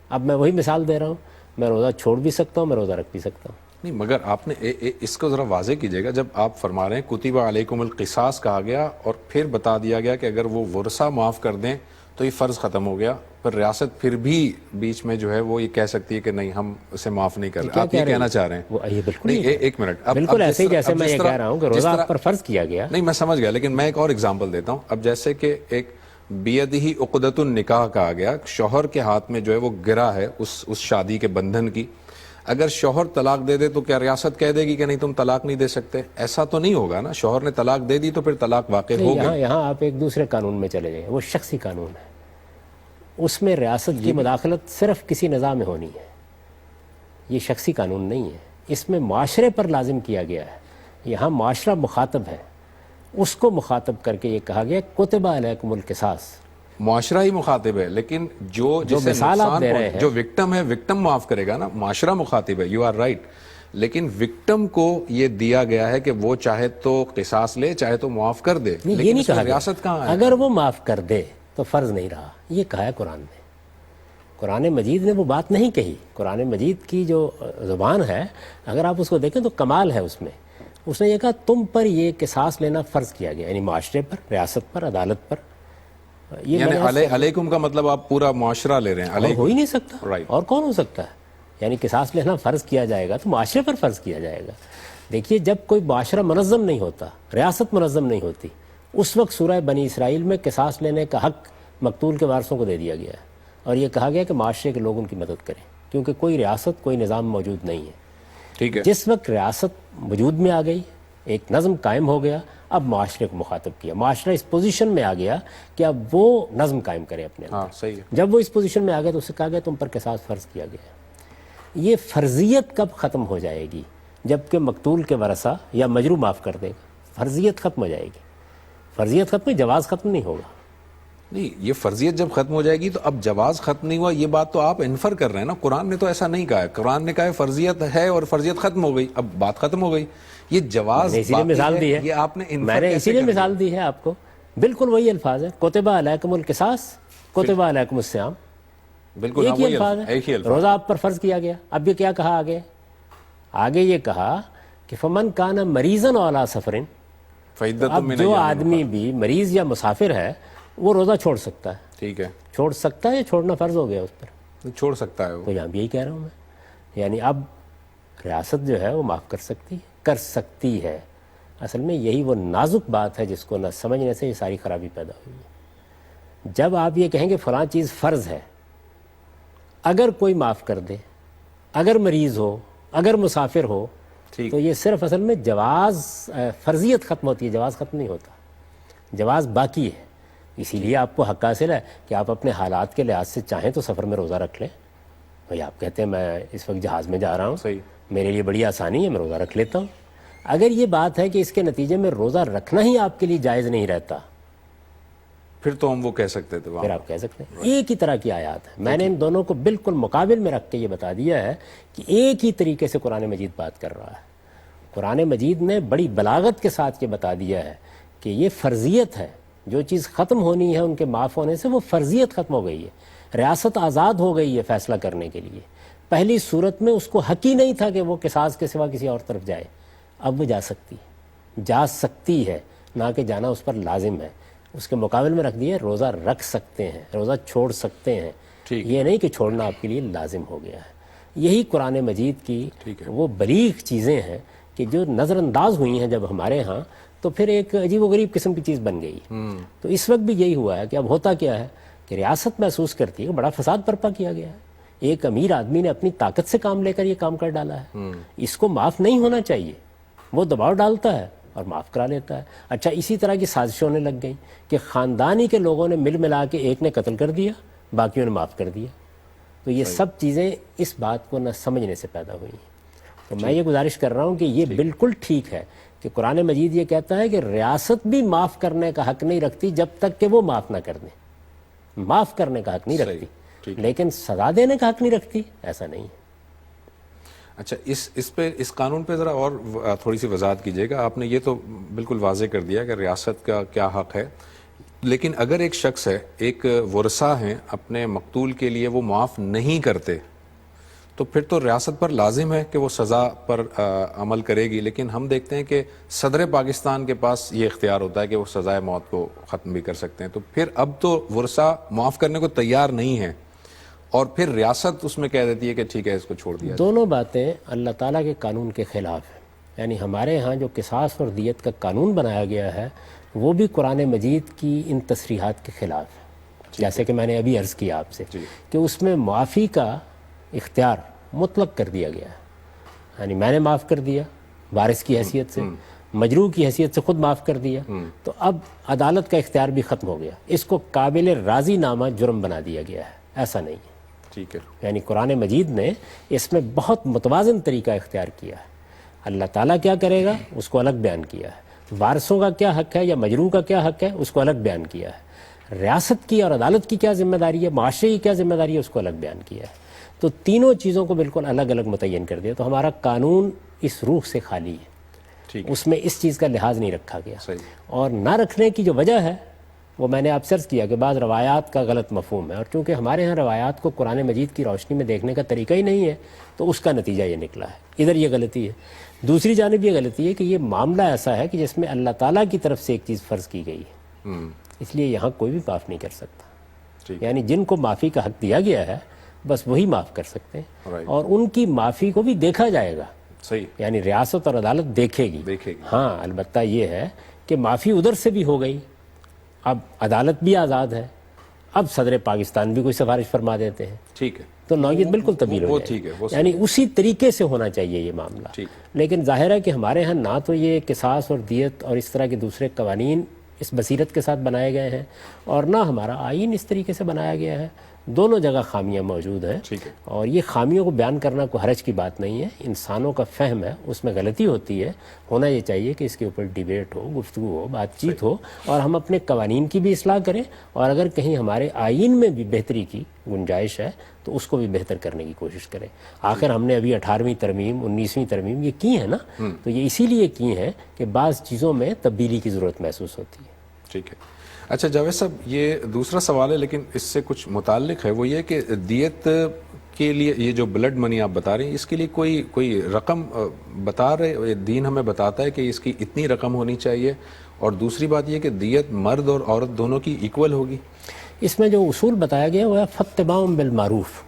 اب میں وہی مثال دے رہا ہوں، میں روزہ چھوڑ بھی سکتا ہوں، میں روزہ رکھ بھی سکتا ہوں. نہیں مگر آپ نے اس کو ذرا واضح کیجئے گا. جب آپ فرما رہے ہیں کتب علیکم القصاص کہا گیا اور پھر بتا دیا گیا کہ اگر وہ ورثہ معاف کر دیں تو یہ فرض ختم ہو گیا، پر ریاست پھر بھی بیچ میں جو ہے وہ یہ کہہ سکتی ہے کہ نہیں ہم اسے معاف نہیں کر رہے. آپ یہ کہنا چاہ رہے ہیں؟ یہ بالکل نہیں، ایک منٹ، بالکل ایسے ہی جیسے میں یہ کہہ رہا ہوں کہ روزہ آپ پر فرض کیا گیا. نہیں میں سمجھ گیا، لیکن میں ایک اور اگزامپل دیتا ہوں. اب جیسے کہ ایک بیدہی عقدۃ النکاح کہا گیا، شوہر کے ہاتھ میں جو ہے وہ گرا ہے اس شادی کے بندھن کی. اگر شوہر طلاق دے دے تو کیا ریاست کہہ دے گی کہ نہیں تم طلاق نہیں دے سکتے؟ ایسا تو نہیں ہوگا نا. شوہر نے طلاق دے دی تو پھر طلاق واقع ہو گئی. یہاں آپ ایک دوسرے قانون میں چلے گئے، وہ شخصی قانون ہے، اس میں ریاست کی مداخلت صرف کسی نظام میں ہونی ہے. یہ شخصی قانون نہیں ہے، اس میں معاشرے پر لازم کیا گیا ہے. یہاں معاشرہ مخاطب ہے، اس کو مخاطب کر کے یہ کہا گیا کتب علیکم القصاص. معاشرہ ہی مخاطب ہے، لیکن جو جسے مثال آپ نقصان دے رہے ہیں، جو وکٹم ہے وکٹم معاف کرے گا نا. معاشرہ مخاطب ہے، یو آر رائٹ، لیکن وکٹم کو یہ دیا گیا ہے کہ وہ چاہے تو قصاص لے چاہے تو معاف کر دے. یہ لیکن نہیں اس میں کہا ریاست کہاں ہے؟ اگر وہ معاف کر دے تو فرض نہیں رہا، یہ کہا ہے قرآن نے. قرآن مجید نے وہ بات نہیں کہی. قرآن مجید کی جو زبان ہے اگر آپ اس کو دیکھیں تو کمال ہے اس میں. اس نے یہ کہا تم پر یہ قصاص لینا فرض کیا گیا، یعنی معاشرے پر، ریاست پر، عدالت پر. یعنی علیکم کا مطلب آپ پورا معاشرہ لے رہے ہیں. ہو ہی نہیں سکتا، اور کون ہو سکتا ہے؟ یعنی قصاص لینا فرض کیا جائے گا تو معاشرے پر فرض کیا جائے گا. دیکھیے جب کوئی معاشرہ منظم نہیں ہوتا، ریاست منظم نہیں ہوتی، اس وقت سورہ بنی اسرائیل میں قصاص لینے کا حق مقتول کے وارثوں کو دے دیا گیا ہے، اور یہ کہا گیا کہ معاشرے کے لوگ ان کی مدد کریں، کیونکہ کوئی ریاست، کوئی نظام موجود نہیں ہے. ٹھیک ہے، جس وقت ریاست وجود میں آ گئی، ایک نظم قائم ہو گیا، اب معاشرے کو مخاطب کیا. معاشرہ اس پوزیشن میں آ گیا کہ اب وہ نظم قائم کرے اپنے اندر. ہاں صحیح ہے. جب وہ اس پوزیشن میں آ گیا تو اسے کہا گیا تم پر قصاص فرض کیا گیا. یہ فرضیت کب ختم ہو جائے گی؟ جبکہ مقتول کے ورثہ یا مجروح معاف کر دے گا۔ فرضیت ختم ہو جائے گی، فرضیت ختم ہوئی، جواز ختم نہیں ہوگا۔ نہیں، یہ فرضیت جب ختم ہو جائے گی تو اب جواز ختم نہیں ہوا، یہ بات تو آپ انفر کر رہے ہیں نا، قرآن نے تو ایسا نہیں کہا ہے، قرآن نے کہا ہے فرضیت ہے اور فرضیت ختم ہو گئی، اب بات ختم ہو گئی، یہ جواز اسی لیے مثال دی ہے، یہ آپ نے میں نے اسی لیے مثال دی ہے آپ کو، بالکل وہی الفاظ ہے، کتب علیکم القصاص کتب علیکم الصیام، بالکل ایک ہی الفاظ ہے، روزہ آپ پر فرض کیا گیا۔ اب یہ کیا کہا آگے یہ کہا کہ فمن کان مریضا علی سفر، اب جو آدمی بھی مریض یا مسافر ہے وہ روزہ چھوڑ سکتا ہے، ٹھیک ہے، چھوڑ سکتا ہے یا چھوڑنا فرض ہو گیا اس پر؟ چھوڑ سکتا ہے وہ، تو یہاں بھی یہی کہہ رہا ہوں میں، یعنی اب ریاست جو ہے وہ معاف کر سکتی ہے۔ اصل میں یہی وہ نازک بات ہے جس کو نہ سمجھنے سے یہ ساری خرابی پیدا ہوئی ہے۔ جب آپ یہ کہیں کہ فلاں چیز فرض ہے، اگر کوئی معاف کر دے، اگر مریض ہو، اگر مسافر ہو، تو یہ صرف اصل میں جواز، فرضیت ختم ہوتی ہے، جواز ختم نہیں ہوتا، جواز باقی ہے۔ اسی لیے آپ کو حق حاصل ہے کہ آپ اپنے حالات کے لحاظ سے چاہیں تو سفر میں روزہ رکھ لیں۔ بھائی آپ کہتے ہیں میں اس وقت جہاز میں جا رہا ہوں، میرے لیے بڑی آسانی ہے، میں روزہ رکھ لیتا ہوں۔ اگر یہ بات ہے کہ اس کے نتیجے میں روزہ رکھنا ہی آپ کے لیے جائز نہیں رہتا، پھر تو ہم وہ کہہ سکتے تھے، پھر آپ کہہ سکتے ہیں۔ ایک ہی طرح کی آیات ہے، میں نے ان دونوں کو بالکل مقابل میں رکھ کے یہ بتا دیا ہے کہ ایک ہی طریقے سے قرآن مجید بات کر رہا ہے۔ قرآن مجید نے بڑی بلاغت کے ساتھ یہ بتا دیا ہے کہ یہ فرضیت ہے، جو چیز ختم ہونی ہے ان کے معاف ہونے سے وہ فرضیت ختم ہو گئی ہے، ریاست آزاد ہو گئی ہے فیصلہ کرنے کے لیے۔ پہلی صورت میں اس کو حق ہی نہیں تھا کہ وہ قصاص کے سوا کسی اور طرف جائے، اب وہ جا سکتی ہے، نہ کہ جانا اس پر لازم ہے۔ اس کے مقابل میں رکھ دیا روزہ رکھ سکتے ہیں، روزہ چھوڑ سکتے ہیں، یہ نہیں کہ چھوڑنا آپ کے لیے لازم ہو گیا ہے۔ یہی قرآن مجید کی وہ بلیغ چیزیں ہیں کہ جو نظر انداز ہوئی ہیں جب ہمارے ہاں، تو پھر ایک عجیب و غریب قسم کی چیز بن گئی۔ تو اس وقت بھی یہی ہوا ہے کہ اب ہوتا کیا ہے کہ ریاست محسوس کرتی ہے کہ بڑا فساد برپا کیا گیا ہے، ایک امیر آدمی نے اپنی طاقت سے کام لے کر یہ کام کر ڈالا ہے، اس کو معاف نہیں ہونا چاہیے، وہ دباؤ ڈالتا ہے اور معاف کرا لیتا ہے۔ اچھا، اسی طرح کی سازشیں ہونے لگ گئیں کہ خاندانی کے لوگوں نے مل ملا کے ایک نے قتل کر دیا، باقیوں نے معاف کر دیا۔ تو یہ سب چیزیں اس بات کو نہ سمجھنے سے پیدا ہوئی ہیں۔ تو میں یہ گزارش کر رہا ہوں کہ یہ بالکل ٹھیک ہے کہ قرآن مجید یہ کہتا ہے کہ ریاست بھی معاف کرنے کا حق نہیں رکھتی جب تک کہ وہ معاف نہ کر دیں، معاف کرنے کا حق نہیں رکھتی، لیکن سزا دینے کا حق نہیں رکھتی، ایسا نہیں ہے۔ اچھا، اس قانون پہ ذرا اور تھوڑی سی وضاحت کیجیے گا۔ آپ نے یہ تو بالکل واضح کر دیا کہ ریاست کا کیا حق ہے، لیکن اگر ایک شخص ہے، ایک ورثہ ہیں، اپنے مقتول کے لیے وہ معاف نہیں کرتے، تو پھر تو ریاست پر لازم ہے کہ وہ سزا پر عمل کرے گی، لیکن ہم دیکھتے ہیں کہ صدر پاکستان کے پاس یہ اختیار ہوتا ہے کہ وہ سزائے موت کو ختم بھی کر سکتے ہیں۔ تو پھر اب تو ورثہ معاف کرنے کو تیار نہیں ہے اور پھر ریاست اس میں کہہ دیتی ہے کہ ٹھیک ہے اس کو چھوڑ دیا۔ دونوں باتیں اللہ تعالیٰ کے قانون کے خلاف ہیں، یعنی ہمارے ہاں جو قصاص اور دیت کا قانون بنایا گیا ہے وہ بھی قرآن مجید کی ان تصریحات کے خلاف ہے۔ جیسے کہ میں نے ابھی عرض کیا آپ سے کہ اس میں معافی کا اختیار مطلق کر دیا گیا ہے، یعنی میں نے معاف کر دیا وارث کی حیثیت سے، مجروح کی حیثیت سے خود معاف کر دیا، تو اب عدالت کا اختیار بھی ختم ہو گیا، اس کو قابل راضی نامہ جرم بنا دیا گیا ہے، ایسا نہیں ہے۔ ٹھیک ہے، یعنی قرآن مجید نے اس میں بہت متوازن طریقہ اختیار کیا ہے۔ اللہ تعالیٰ کیا کرے گا اس کو الگ بیان کیا ہے، وارثوں کا کیا حق ہے یا مجروح کا کیا حق ہے اس کو الگ بیان کیا ہے، ریاست کی اور عدالت کی کیا ذمہ داری ہے، معاشرے کی کیا ذمہ داری ہے اس کو الگ بیان کیا ہے۔ تو تینوں چیزوں کو بالکل الگ الگ متعین کر دیا، تو ہمارا قانون اس روح سے خالی ہے، اس میں اس چیز کا لحاظ نہیں رکھا گیا۔ اور نہ رکھنے کی جو وجہ ہے وہ میں نے آپ سے عرض کیا کہ بعض روایات کا غلط مفہوم ہے، اور چونکہ ہمارے ہاں روایات کو قرآن مجید کی روشنی میں دیکھنے کا طریقہ ہی نہیں ہے تو اس کا نتیجہ یہ نکلا ہے۔ ادھر یہ غلطی ہے، دوسری جانب یہ غلطی ہے کہ یہ معاملہ ایسا ہے کہ جس میں اللہ تعالیٰ کی طرف سے ایک چیز فرض کی گئی ہے، اس لیے یہاں کوئی بھی معاف نہیں کر سکتا، یعنی جن کو معافی کا حق دیا گیا ہے بس وہی معاف کر سکتے ہیں، اور ان کی معافی کو بھی دیکھا جائے گا، یعنی ریاست اور عدالت دیکھے گی۔ ہاں البتہ یہ ہے کہ معافی ادھر سے بھی ہو گئی، اب عدالت بھی آزاد ہے، اب صدر پاکستان بھی کوئی سفارش فرما دیتے ہیں، ٹھیک ہے، تو نوعیت بالکل تبدیل ہو جائے گی، یعنی اسی طریقے سے ہونا چاہیے یہ معاملہ۔ لیکن ظاہر ہے کہ ہمارے ہاں نہ تو یہ قصاص اور دیت اور اس طرح کے دوسرے قوانین اس بصیرت کے ساتھ بنائے گئے ہیں، اور نہ ہمارا آئین اس طریقے سے بنایا گیا ہے، دونوں جگہ خامیاں موجود ہیں، ٹھیک ہے، اور یہ خامیوں کو بیان کرنا کوئی حرج کی بات نہیں ہے، انسانوں کا فہم ہے، اس میں غلطی ہوتی ہے، ہونا یہ چاہیے کہ اس کے اوپر ڈیبیٹ ہو، گفتگو ہو، بات چیت ہو، اور ہم اپنے قوانین کی بھی اصلاح کریں، اور اگر کہیں ہمارے آئین میں بھی بہتری کی گنجائش ہے تو اس کو بھی بہتر کرنے کی کوشش کریں۔ آخر ہم نے ابھی 18ویں ترمیم 19ویں ترمیم یہ کی ہے نا، تو یہ اسی لیے کی ہیں کہ بعض چیزوں میں تبدیلی کی ضرورت محسوس ہوتی ہے۔ ٹھیک ہے۔ اچھا جاوید صاحب، یہ دوسرا سوال ہے لیکن اس سے کچھ متعلق ہے، وہ یہ کہ دیت کے لیے یہ جو بلڈ منی آپ بتا رہے ہیں، اس کے لیے کوئی رقم بتا رہے، دین ہمیں بتاتا ہے کہ اس کی اتنی رقم ہونی چاہیے؟ اور دوسری بات یہ کہ دیت مرد اور عورت دونوں کی ایکول ہوگی؟ اس میں جو اصول بتایا گیا وہ ہے فاتباع بالمعروف،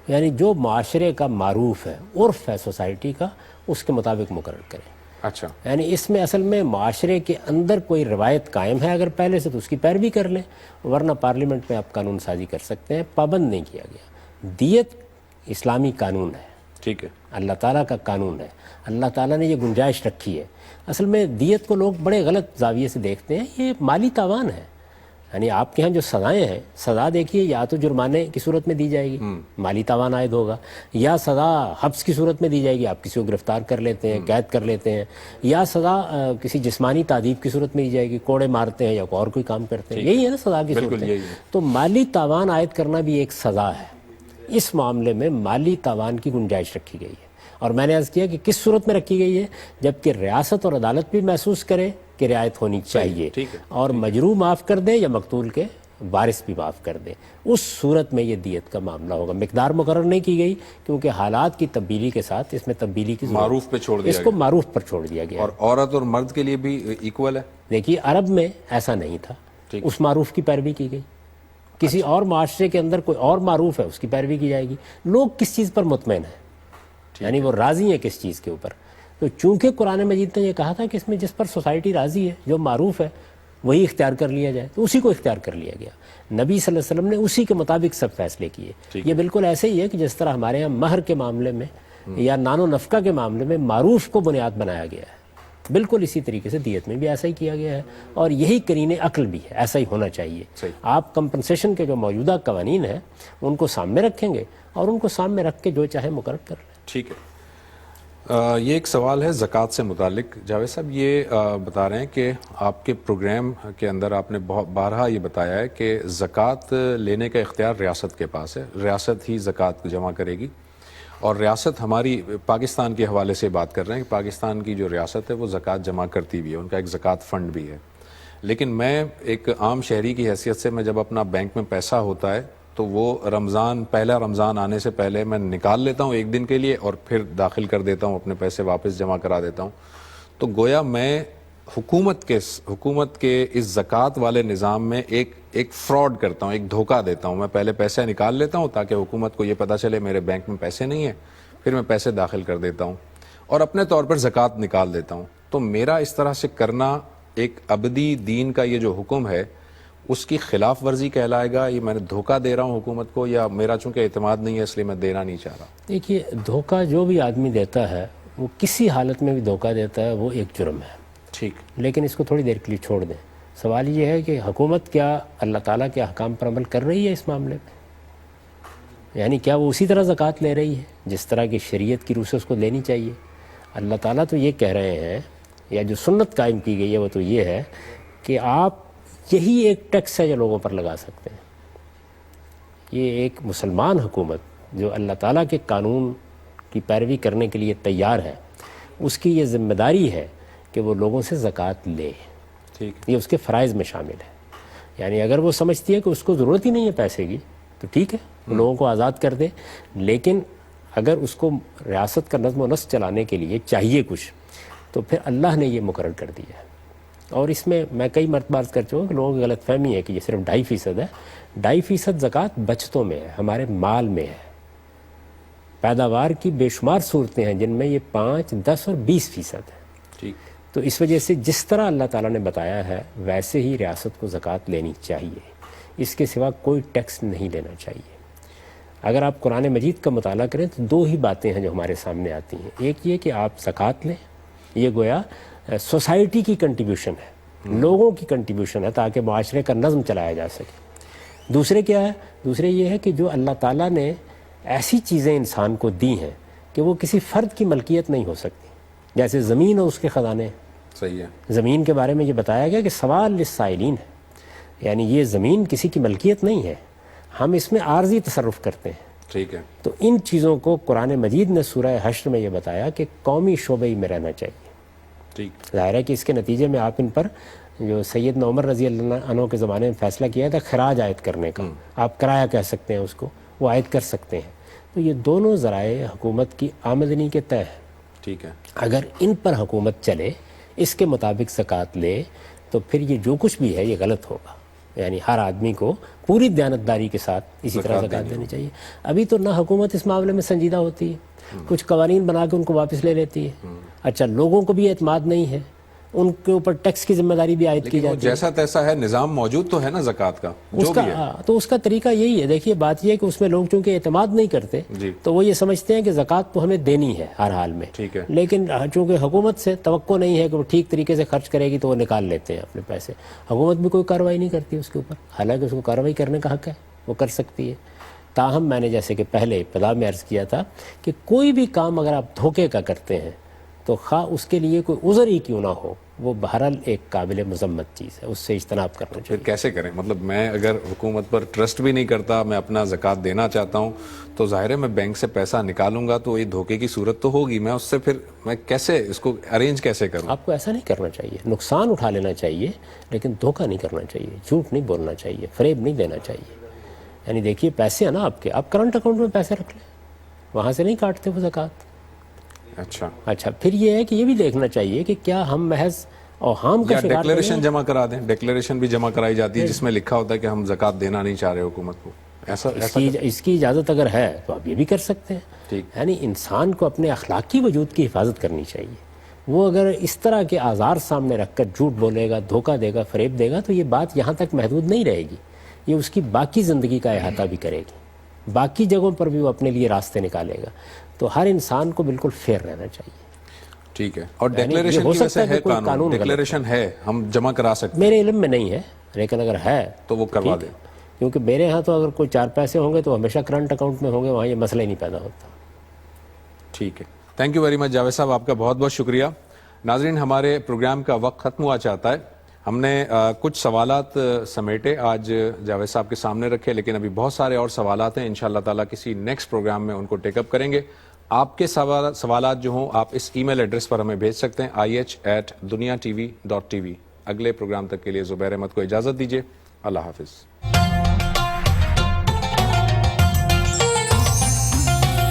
یعنی جو معاشرے کا معروف ہے، عرف ہے سوسائٹی کا، اس کے مطابق مقرر کریں۔ اچھا، یعنی اس میں اصل میں معاشرے کے اندر کوئی روایت قائم ہے اگر پہلے سے، تو اس کی پیروی کر لیں، ورنہ پارلیمنٹ میں آپ قانون سازی کر سکتے ہیں، پابند نہیں کیا گیا۔ دیت اسلامی قانون ہے، ٹھیک ہے، اللہ تعالیٰ کا قانون ہے، اللہ تعالیٰ نے یہ گنجائش رکھی ہے۔ اصل میں دیت کو لوگ بڑے غلط زاویے سے دیکھتے ہیں، یہ مالی تاوان ہے، یعنی آپ کے ہاں جو سزائیں ہیں، سزا دیکھیے یا تو جرمانے کی صورت میں دی جائے گی، مالی تاوان عائد ہوگا، یا سزا حبس کی صورت میں دی جائے گی، آپ کسی کو گرفتار کر لیتے ہیں، قید کر لیتے ہیں، یا سزا کسی جسمانی تعذیب کی صورت میں دی جائے گی، کوڑے مارتے ہیں یا اور کوئی کام کرتے ہیں، یہی ہے نا سزا کی صورت ہے۔ تو مالی تاوان عائد کرنا بھی ایک سزا ہے، اس معاملے میں مالی تاوان کی گنجائش رکھی گئی ہے، اور میں نے عرض کیا کہ کس صورت میں رکھی گئی ہے، جبکہ ریاست اور عدالت بھی محسوس کرے کہ رعایت ہونی چاہیے، اور مجروح معاف کر دے یا مقتول کے وارث بھی معاف کر دے، اس صورت میں یہ دیت کا معاملہ ہوگا۔ مقدار مقرر نہیں کی گئی کیونکہ حالات کی تبدیلی کے ساتھ اس میں تبدیلی کی ضرورت، معروف پہ چھوڑ دیا اس کو معروف پر چھوڑ دیا گیا۔ اور عورت اور مرد کے لیے بھی ایکول ہے؟ دیکھیے عرب میں ایسا نہیں تھا، اس معروف کی پیروی کی گئی، کسی اور معاشرے کے اندر کوئی اور معروف ہے اس کی پیروی کی جائے گی۔ لوگ کس چیز پر مطمئن ہیں، یعنی وہ راضی ہیں کس چیز کے اوپر، تو چونکہ قرآن مجید نے یہ کہا تھا کہ اس میں جس پر سوسائٹی راضی ہے، جو معروف ہے وہی اختیار کر لیا جائے، تو اسی کو اختیار کر لیا گیا۔ نبی صلی اللہ علیہ وسلم نے اسی کے مطابق سب فیصلے کیے۔ یہ بالکل ایسے ہی ہے کہ جس طرح ہمارے یہاں مہر کے معاملے میں یا نان و نفقہ کے معاملے میں معروف کو بنیاد بنایا گیا ہے، بالکل اسی طریقے سے دیت میں بھی ایسا ہی کیا گیا ہے، اور یہی قرین عقل بھی ہے، ایسا ہی ہونا چاہیے۔ آپ کمپنسیشن کے جو موجودہ قوانین ہیں ان کو سامنے رکھیں گے اور ان کو سامنے رکھ کے جو چاہے مقرر کر لیں۔ ٹھیک ہے۔ یہ ایک سوال ہے زکوٰۃ سے متعلق، جاوید صاحب یہ بتا رہے ہیں کہ آپ کے پروگرام کے اندر آپ نے بارہا یہ بتایا ہے کہ زکوٰۃ لینے کا اختیار ریاست کے پاس ہے، ریاست ہی زکوٰۃ جمع کرے گی، اور ریاست ہماری پاکستان کے حوالے سے بات کر رہے ہیں کہ پاکستان کی جو ریاست ہے وہ زکوٰۃ جمع کرتی بھی ہے، ان کا ایک زکوٰۃ فنڈ بھی ہے۔ لیکن میں ایک عام شہری کی حیثیت سے، میں جب اپنا بینک میں پیسہ ہوتا ہے تو وہ پہلا رمضان آنے سے پہلے میں نکال لیتا ہوں ایک دن کے لیے اور پھر داخل کر دیتا ہوں، اپنے پیسے واپس جمع کرا دیتا ہوں، تو گویا میں حکومت کے اس زکوٰۃ والے نظام میں ایک فراڈ کرتا ہوں، ایک دھوکہ دیتا ہوں۔ میں پہلے پیسے نکال لیتا ہوں تاکہ حکومت کو یہ پتہ چلے میرے بینک میں پیسے نہیں ہیں، پھر میں پیسے داخل کر دیتا ہوں اور اپنے طور پر زکوٰۃ نکال دیتا ہوں۔ تو میرا اس طرح سے کرنا ایک ابدی دین کا یہ جو حکم ہے اس کی خلاف ورزی کہلائے گا؟ یہ میں نے دھوکہ دے رہا ہوں حکومت کو، یا میرا چونکہ اعتماد نہیں ہے اس لیے میں دینا نہیں چاہ رہا؟ دیکھیے دھوکہ جو بھی آدمی دیتا ہے وہ کسی حالت میں بھی دھوکہ دیتا ہے، وہ ایک جرم ہے، ٹھیک، لیکن اس کو تھوڑی دیر کے لیے چھوڑ دیں۔ سوال یہ ہے کہ حکومت کیا اللہ تعالیٰ کے احکام پر عمل کر رہی ہے اس معاملے میں، یعنی کیا وہ اسی طرح زکوٰۃ لے رہی ہے جس طرح کی شریعت کی روح سے اس کو لینی چاہیے؟ اللہ تعالیٰ تو یہ کہہ رہے ہیں، یا جو سنت قائم کی گئی ہے وہ تو یہ ہے کہ آپ یہی ایک ٹیکس ہے جو لوگوں پر لگا سکتے ہیں۔ یہ ایک مسلمان حکومت جو اللہ تعالیٰ کے قانون کی پیروی کرنے کے لیے تیار ہے، اس کی یہ ذمہ داری ہے کہ وہ لوگوں سے زکوٰۃ لے، ٹھیک، یہ اس کے فرائض میں شامل ہے۔ یعنی اگر وہ سمجھتی ہے کہ اس کو ضرورت ہی نہیں ہے پیسے کی تو ٹھیک ہے، وہ لوگوں کو آزاد کر دے، لیکن اگر اس کو ریاست کا نظم و نسق چلانے کے لیے چاہیے کچھ تو پھر اللہ نے یہ مقرر کر دیا ہے۔ اور اس میں کئی مرتبہ عرض کر چکا ہوں کہ لوگوں کی غلط فہمی ہے کہ یہ صرف 2.5% ہے۔ 2.5% زکوٰۃ بچتوں میں ہے، ہمارے مال میں ہے۔ پیداوار کی بے شمار صورتیں ہیں جن میں یہ 5, 10 اور 20% ہے۔ ٹھیک، تو اس وجہ سے جس طرح اللہ تعالیٰ نے بتایا ہے ویسے ہی ریاست کو زکوٰۃ لینی چاہیے، اس کے سوا کوئی ٹیکس نہیں لینا چاہیے۔ اگر آپ قرآن مجید کا مطالعہ کریں تو 2 ہی باتیں ہیں جو ہمارے سامنے آتی ہیں۔ ایک یہ کہ آپ زکوٰۃ لیں، یہ گویا سوسائٹی کی کنٹریبیوشن ہے، لوگوں کی کنٹریبیوشن ہے تاکہ معاشرے کا نظم چلایا جا سکے۔ دوسرے کیا ہے؟ دوسرے یہ ہے کہ جو اللہ تعالیٰ نے ایسی چیزیں انسان کو دی ہیں کہ وہ کسی فرد کی ملکیت نہیں ہو سکتی، جیسے زمین اور اس کے خزانے ہیں. صحیح ہے. زمین کے بارے میں یہ بتایا گیا کہ سوال للسائلین ہے، یعنی یہ زمین کسی کی ملکیت نہیں ہے، ہم اس میں عارضی تصرف کرتے ہیں. ٹھیک ہے. تو ان چیزوں کو قرآن مجید نے سورہ حشر میں یہ بتایا کہ قومی شعبے میں رہنا چاہیے. ٹھیک. ظاہر ہے کہ اس کے نتیجے میں آپ ان پر جو سیدنا عمر رضی اللہ عنہ کے زمانے میں فیصلہ کیا تھا خراج عائد کرنے کا، آپ کرایہ کہہ سکتے ہیں اس کو، وہ عائد کر سکتے ہیں. تو یہ دونوں ذرائع حکومت کی آمدنی کے تئیں ہیں. ٹھیک ہے. اگر ان پر حکومت چلے، اس کے مطابق زکوٰۃ لے، تو پھر یہ جو کچھ بھی ہے یہ غلط ہوگا. یعنی ہر آدمی کو پوری دیانتداری کے ساتھ اسی طرح زکوٰۃ دینی چاہیے. ابھی تو نہ حکومت اس معاملے میں سنجیدہ ہوتی ہے، کچھ قوانین بنا کے ان کو واپس لے لیتی ہے. اچھا، لوگوں کو بھی اعتماد نہیں ہے، ان کے اوپر ٹیکس کی ذمہ داری بھی عائد کی جاتی ہے. جیسا تیسا ہے، نظام موجود تو ہے نا زکوٰۃ کا جو بھی ہے. تو اس کا طریقہ یہی ہے. دیکھیے بات یہ ہے کہ اس میں لوگ چونکہ اعتماد نہیں کرتے تو وہ یہ سمجھتے ہیں کہ زکوٰۃ تو ہمیں دینی ہے ہر حال میں. ٹھیک ہے. لیکن چونکہ حکومت سے توقع نہیں ہے کہ وہ ٹھیک طریقے سے خرچ کرے گی تو وہ نکال لیتے ہیں اپنے پیسے. حکومت بھی کوئی کارروائی نہیں کرتی اس کے اوپر، حالانکہ اس کو کارروائی کرنے کا حق ہے، وہ کر سکتی ہے. تاہم میں نے جیسے کہ پہلے ابتدا میں عرض کیا تھا کہ کوئی بھی کام اگر آپ دھوکے کا کرتے ہیں تو خواہ اس کے لیے کوئی عذر ہی کیوں نہ ہو، وہ بہرحال ایک قابل مذمت چیز ہے، اس سے اجتناب کرنا چاہیے. پھر کیسے کریں؟ مطلب میں اگر حکومت پر ٹرسٹ بھی نہیں کرتا، میں اپنا زکوٰۃ دینا چاہتا ہوں، تو ظاہر ہے میں بینک سے پیسہ نکالوں گا تو یہ دھوکے کی صورت تو ہوگی. میں اس سے پھر میں کیسے اس کو ارینج کیسے کروں؟ آپ کو ایسا نہیں کرنا چاہیے. نقصان اٹھا لینا چاہیے لیکن دھوکہ نہیں کرنا چاہیے، جھوٹ نہیں بولنا چاہیے، فریب نہیں دینا چاہیے. یعنی دیکھیے پیسے ہیں نا آپ کے، آپ کرنٹ اکاؤنٹ میں پیسے رکھ لیں، وہاں سے نہیں کاٹتے وہ زکوٰۃ. اچھا، پھر یہ ہے کہ یہ بھی دیکھنا چاہیے کہ کیا ہم محض اوہام کا شکار ڈیکلیریشن جمع کرا دیں. ڈیکلیریشن بھی جمع کرائی جاتی ہے جس میں لکھا ہوتا ہے کہ ہم زکوٰۃ دینا نہیں چاہ رہے حکومت کو. اس کی اجازت اگر ہے تو آپ یہ بھی کر سکتے ہیں. یعنی انسان کو اپنے اخلاقی وجود کی حفاظت کرنی چاہیے. وہ اگر اس طرح کے آزار سامنے رکھ کر جھوٹ بولے گا، دھوکہ دے گا، فریب دے گا تو یہ بات یہاں تک محدود نہیں رہے گی، یہ اس کی باقی زندگی کا احاطہ بھی کرے گی، باقی جگہوں پر بھی وہ اپنے لیے راستے نکالے گا. تو ہر انسان کو بالکل فیئر رہنا چاہیے. ٹھیک ہے. اور ڈیکلیریشن کی وجہ ہے قانون، ڈیکلیریشن ہے، ہم جمع کرا سکتے ہیں. میرے علم میں نہیں ہے لیکن اگر ہے تو وہ کروا دیں. کیونکہ میرے ہاں تو اگر کوئی 4 پیسے ہوں گے تو ہمیشہ کرنٹ اکاؤنٹ میں ہوں گے، وہاں یہ مسئلہ ہی نہیں پیدا ہوتا. ٹھیک ہے. Thank you very much Javed صاحب، آپ کا بہت بہت شکریہ. ناظرین، ہمارے پروگرام کا وقت ختم ہوا چاہتا ہے. ہم نے کچھ سوالات سمیٹے آج جاوید صاحب کے سامنے رکھے، لیکن ابھی بہت سارے اور سوالات ہیں. انشاءاللہ تعالیٰ کسی نیکسٹ پروگرام میں ان کو ٹیک اپ کریں گے. آپ کے سوالات جو ہوں آپ اس ای میل ایڈریس پر ہمیں بھیج سکتے ہیں ih@duniatv.tv. اگلے پروگرام تک کے لیے زبیر احمد کو اجازت دیجیے. اللہ حافظ.